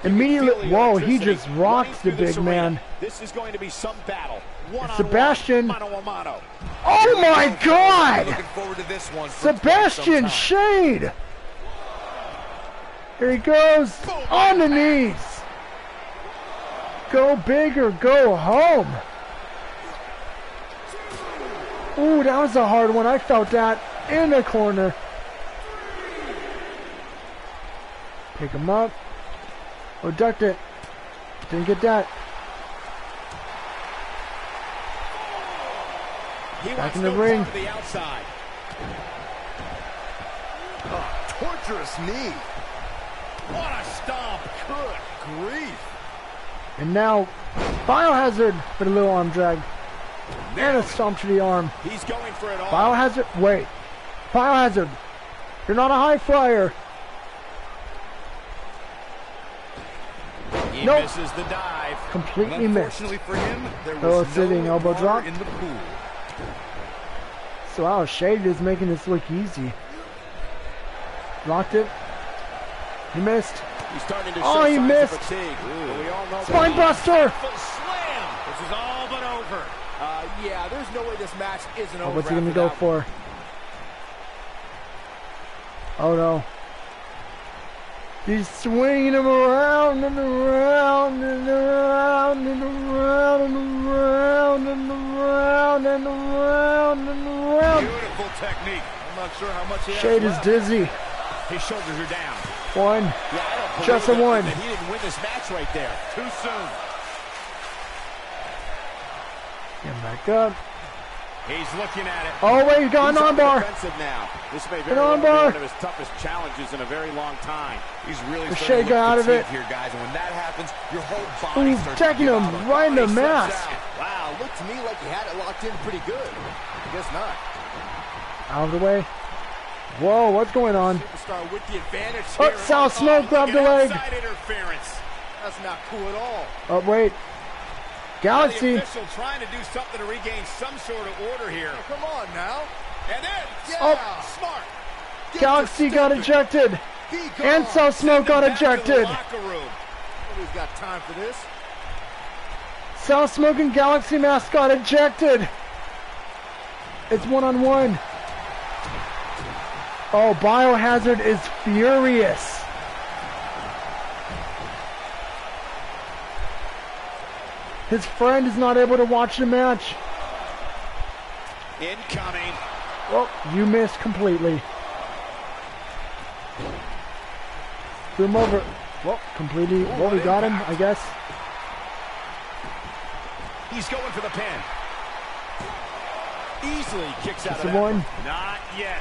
Immediately, whoa, he just rocks the big man. This is going to be some battle. Sebastian. Mano a mano. Oh my God! Looking forward to this one. Sebastian Shade. Here he goes on the knees. Go big or go home. Ooh, that was a hard one. I felt that in the corner. Pick him up. Oh, ducked it. Didn't get that. Back in the ring. The outside. Torturous knee. What a stomp. Good grief. And now, Biohazard for the little arm drag. And a stomp to the arm. He's going for it all. Biohazard, wait. Biohazard, you're not a high flyer. He Nope. misses the dive. Completely missed. Unfortunately for him, there Oh, was sitting no elbow bar drop. in the pool. So wow, Shade is making this look easy. Blocked it. He missed. He's starting to Oh, show he signs missed. of fatigue. But we all know Spine that buster. full slam. This is all but over. Yeah, there's no way this match isn't over. What's he gonna after go that for? Oh no. He's swinging him around and around and around and around and around and around and around and around. Beautiful technique. I'm not sure how much he has Shade is left. dizzy. His shoulders are down. One. Yeah, I don't believe Just a that- one. that he didn't win this match right there. Too soon. Get him back up. He's looking at it. Oh wait, he got an He's on the armbar. defensive now. This may An very well be armbar. one of his toughest challenges in a very long time. He's really The starting Shade to got look out of it. fatigued here, guys, and when that happens, your whole body Ooh, starts to tagging give him out. right in the Body slips mask. out. Wow, looked to me like you had it locked in pretty good. I guess not. Out of the way. Whoa, what's going on? Superstar with the advantage Oh, here. Sal Smoke grabbed the leg. Outside interference. That's not cool at all. Oh, wait. Galaxy. The official trying to do something to regain some sort of order here. Oh, come on now. And then, Yeah. smart. Galaxy got ejected. Be And gone. South Smoke got Back to the ejected. locker room. Nobody's got time for this. South Smoke and Galaxy Mask got ejected. It's one-on-one. Oh, Biohazard is furious. His friend is not able to watch the match. Incoming. Well, you missed completely. Threw him over. Well, completely. Well, we got him, I guess. He's going for the pin. Easily kicks out That's of the that one. Not yet.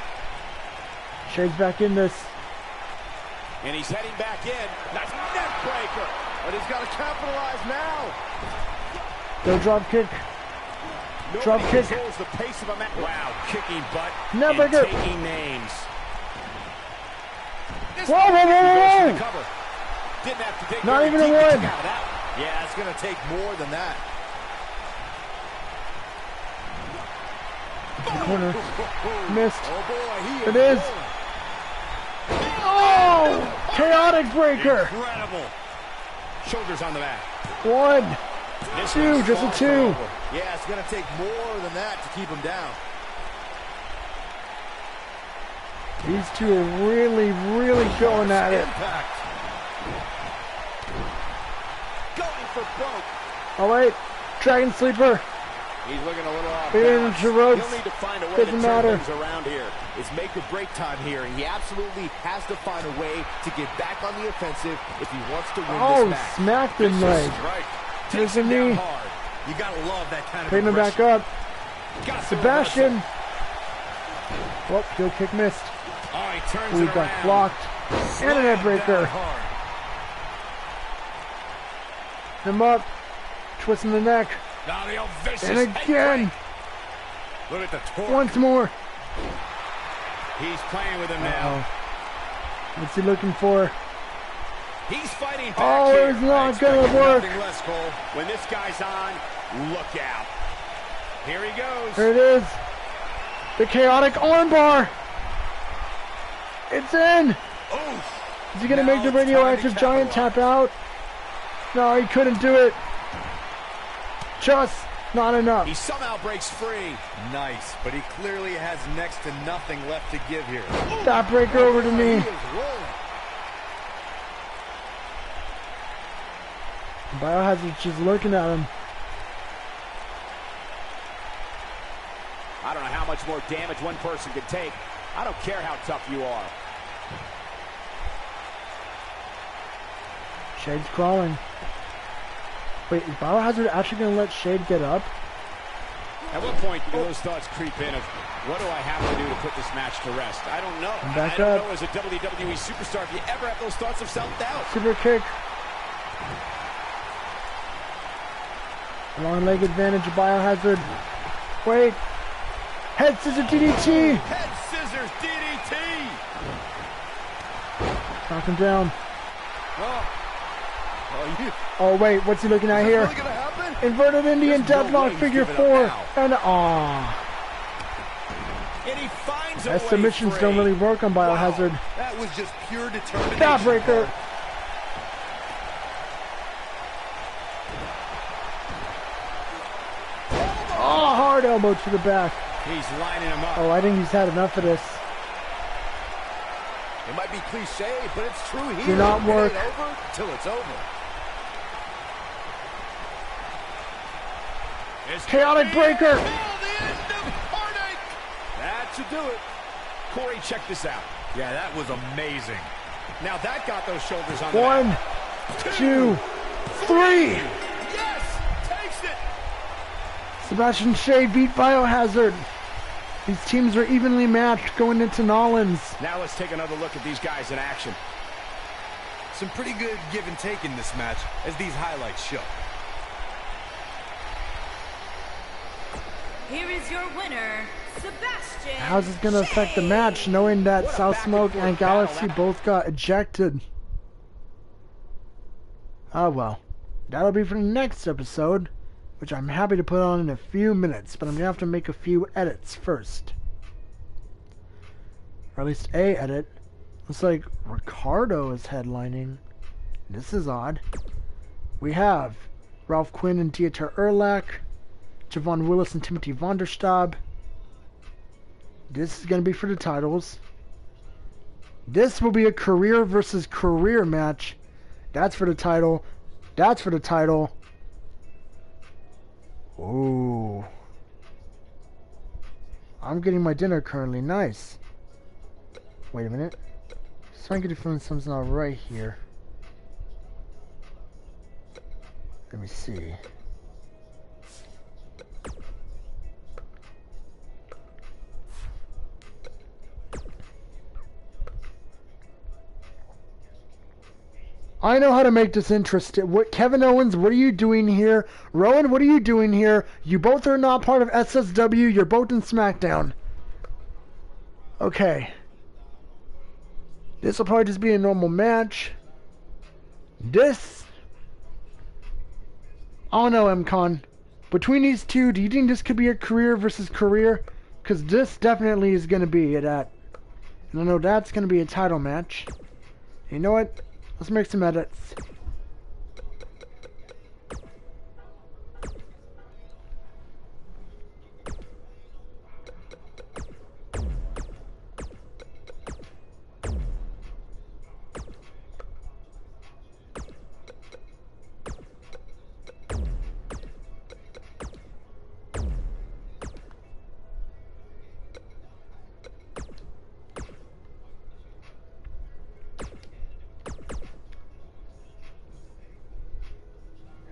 Shade's back in this. And he's heading back in. Nice neck breaker. But he's got to capitalize now. Go drop kick. Drop Nobody kick. controls the pace of a match. Wow, kicking butt Never and good. taking names. Whoa, whoa, He goes for whoa, the whoa! cover. Didn't have to dig Not very even a deep to one. kick out of that. Yeah, it's going to take more than that. Corner. Missed. Oh, boy, he It is. rolling. Oh! Chaotic breaker. Incredible. Shoulders on the mat. One. This Two, one's just a far two. from over. Yeah, it's going to take more than that to keep him down. These two are really, really going at it. Impact. Going for broke. Oh wait, Dragon Sleeper. He's looking a little off Here balance. into ropes. He'll need to find a way Doesn't to turn matter. things around here. It's make or break time here, and he absolutely has to find a way to get back on the offensive if he wants to win Oh, this match. smacked him leg. Right. There's Takes a him down knee. hard. You gotta love that kind of Putting him back up. Got the Sebastian. reversal. Well, heel kick missed. Oh, he turns Ooh, it got around. blocked. And a neck breaker. hard. Him up. Twisting the neck. Now the old vicious And head again. break. Look at the torque. Once more. He's playing with him now. Uh-oh. What's he looking for? He's fighting back Oh, here. it's not gonna work. Nothing less, Cole. When this guy's on, look out. Here he goes. Here it is. The chaotic armbar. It's in. Oof. Is he gonna Now make the it's time to radioactive giant tap out? No, he couldn't do it. Just not enough. He somehow breaks free. Nice, but he clearly has next to nothing left to give here. That breaker over the He knee. is rolling. Biohazard's just looking at him. I don't know how much more damage one person can take. I don't care how tough you are. Shade's crawling. Wait, is Biohazard actually gonna let Shade get up? At what point do those thoughts creep in of, what do I have to do to put this match to rest? I don't know. Back I don't up. know as a WWE superstar if you ever have those thoughts of self-doubt. Super kick. Long leg advantage of Biohazard. Wait. Head scissor DDT. Head scissors DDT. Knock him down. Oh, Oh wait, what's he looking at is here? this really going to happen? Inverted Indian There's no way deathlock he's figure giving up 4. now. And aww. And he finds a That way submissions free. don't really work on Biohazard. Wow, that was just pure determination. That breaker. Oh, hard elbow to the back. He's lining him up. Oh, I think he's had enough of this. It might be cliche, but it's true here. Do not It work. ain't over till it's over. It's Chaotic breaker. till the end of heartache. That should do it. Corey, check this out. Yeah, that was amazing. Now that got those shoulders on the 1, mat. 2, 3. Yes, takes it. Sebastian Shea beat Biohazard. These teams are evenly matched going into Nolans. Now let's take another look at these guys in action. Some pretty good give and take in this match, as these highlights show. Here is your winner, Sebastian. How's this going to affect the match, knowing that What a South back and Smoke forth and battle Galaxy that- both got ejected? Ah well. That'll be for the next episode, which I'm happy to put on in a few minutes, but I'm gonna have to make a few edits first. Or at least a edit. Looks like Ricardo is headlining. This is odd. We have Ralph Quinn and Dieter Erlach, Javon Willis and Timothy Vonderstab. This is going to be for the titles. This will be a career versus career match. That's for the title. That's for the title. Ooh. I'm getting my dinner currently. Nice. Wait a minute. So I'm getting feeling something's not right here. Let me see. I know how to make this interesting. What, Kevin Owens, what are you doing here? Rowan, what are you doing here? You both are not part of SSW. You're both in SmackDown. Okay. This will probably just be a normal match. This... I don't know, M-Con. Between these two, do you think this could be a career versus career? Because this definitely is going to be that. And I know that's going to be a title match. You know what? Let's make some edits.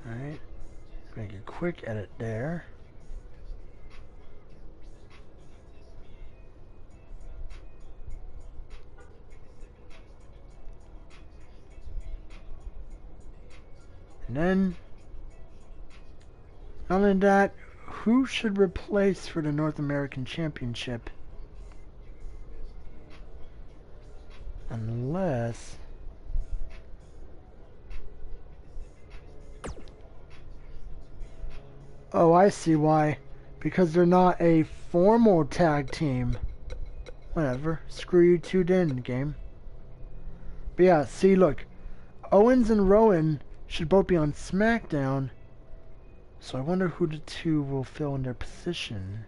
Alright, make a quick edit there. And then, not only that, who should replace for the North American Championship? Unless... Oh, I see why. Because they're not a formal tag team. Whatever. Screw you two then, game. But yeah, see, look. Owens and Rowan should both be on SmackDown. So I wonder who the two will fill in their position.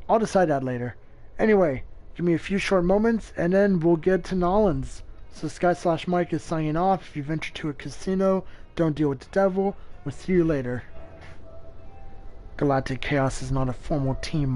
I'll decide that later. Anyway, give me a few short moments, and then we'll get to Nollins. So Sky/Mike is signing off. If you venture to a casino, don't deal with the devil. We'll see you later. Galactic Chaos is not a formal team,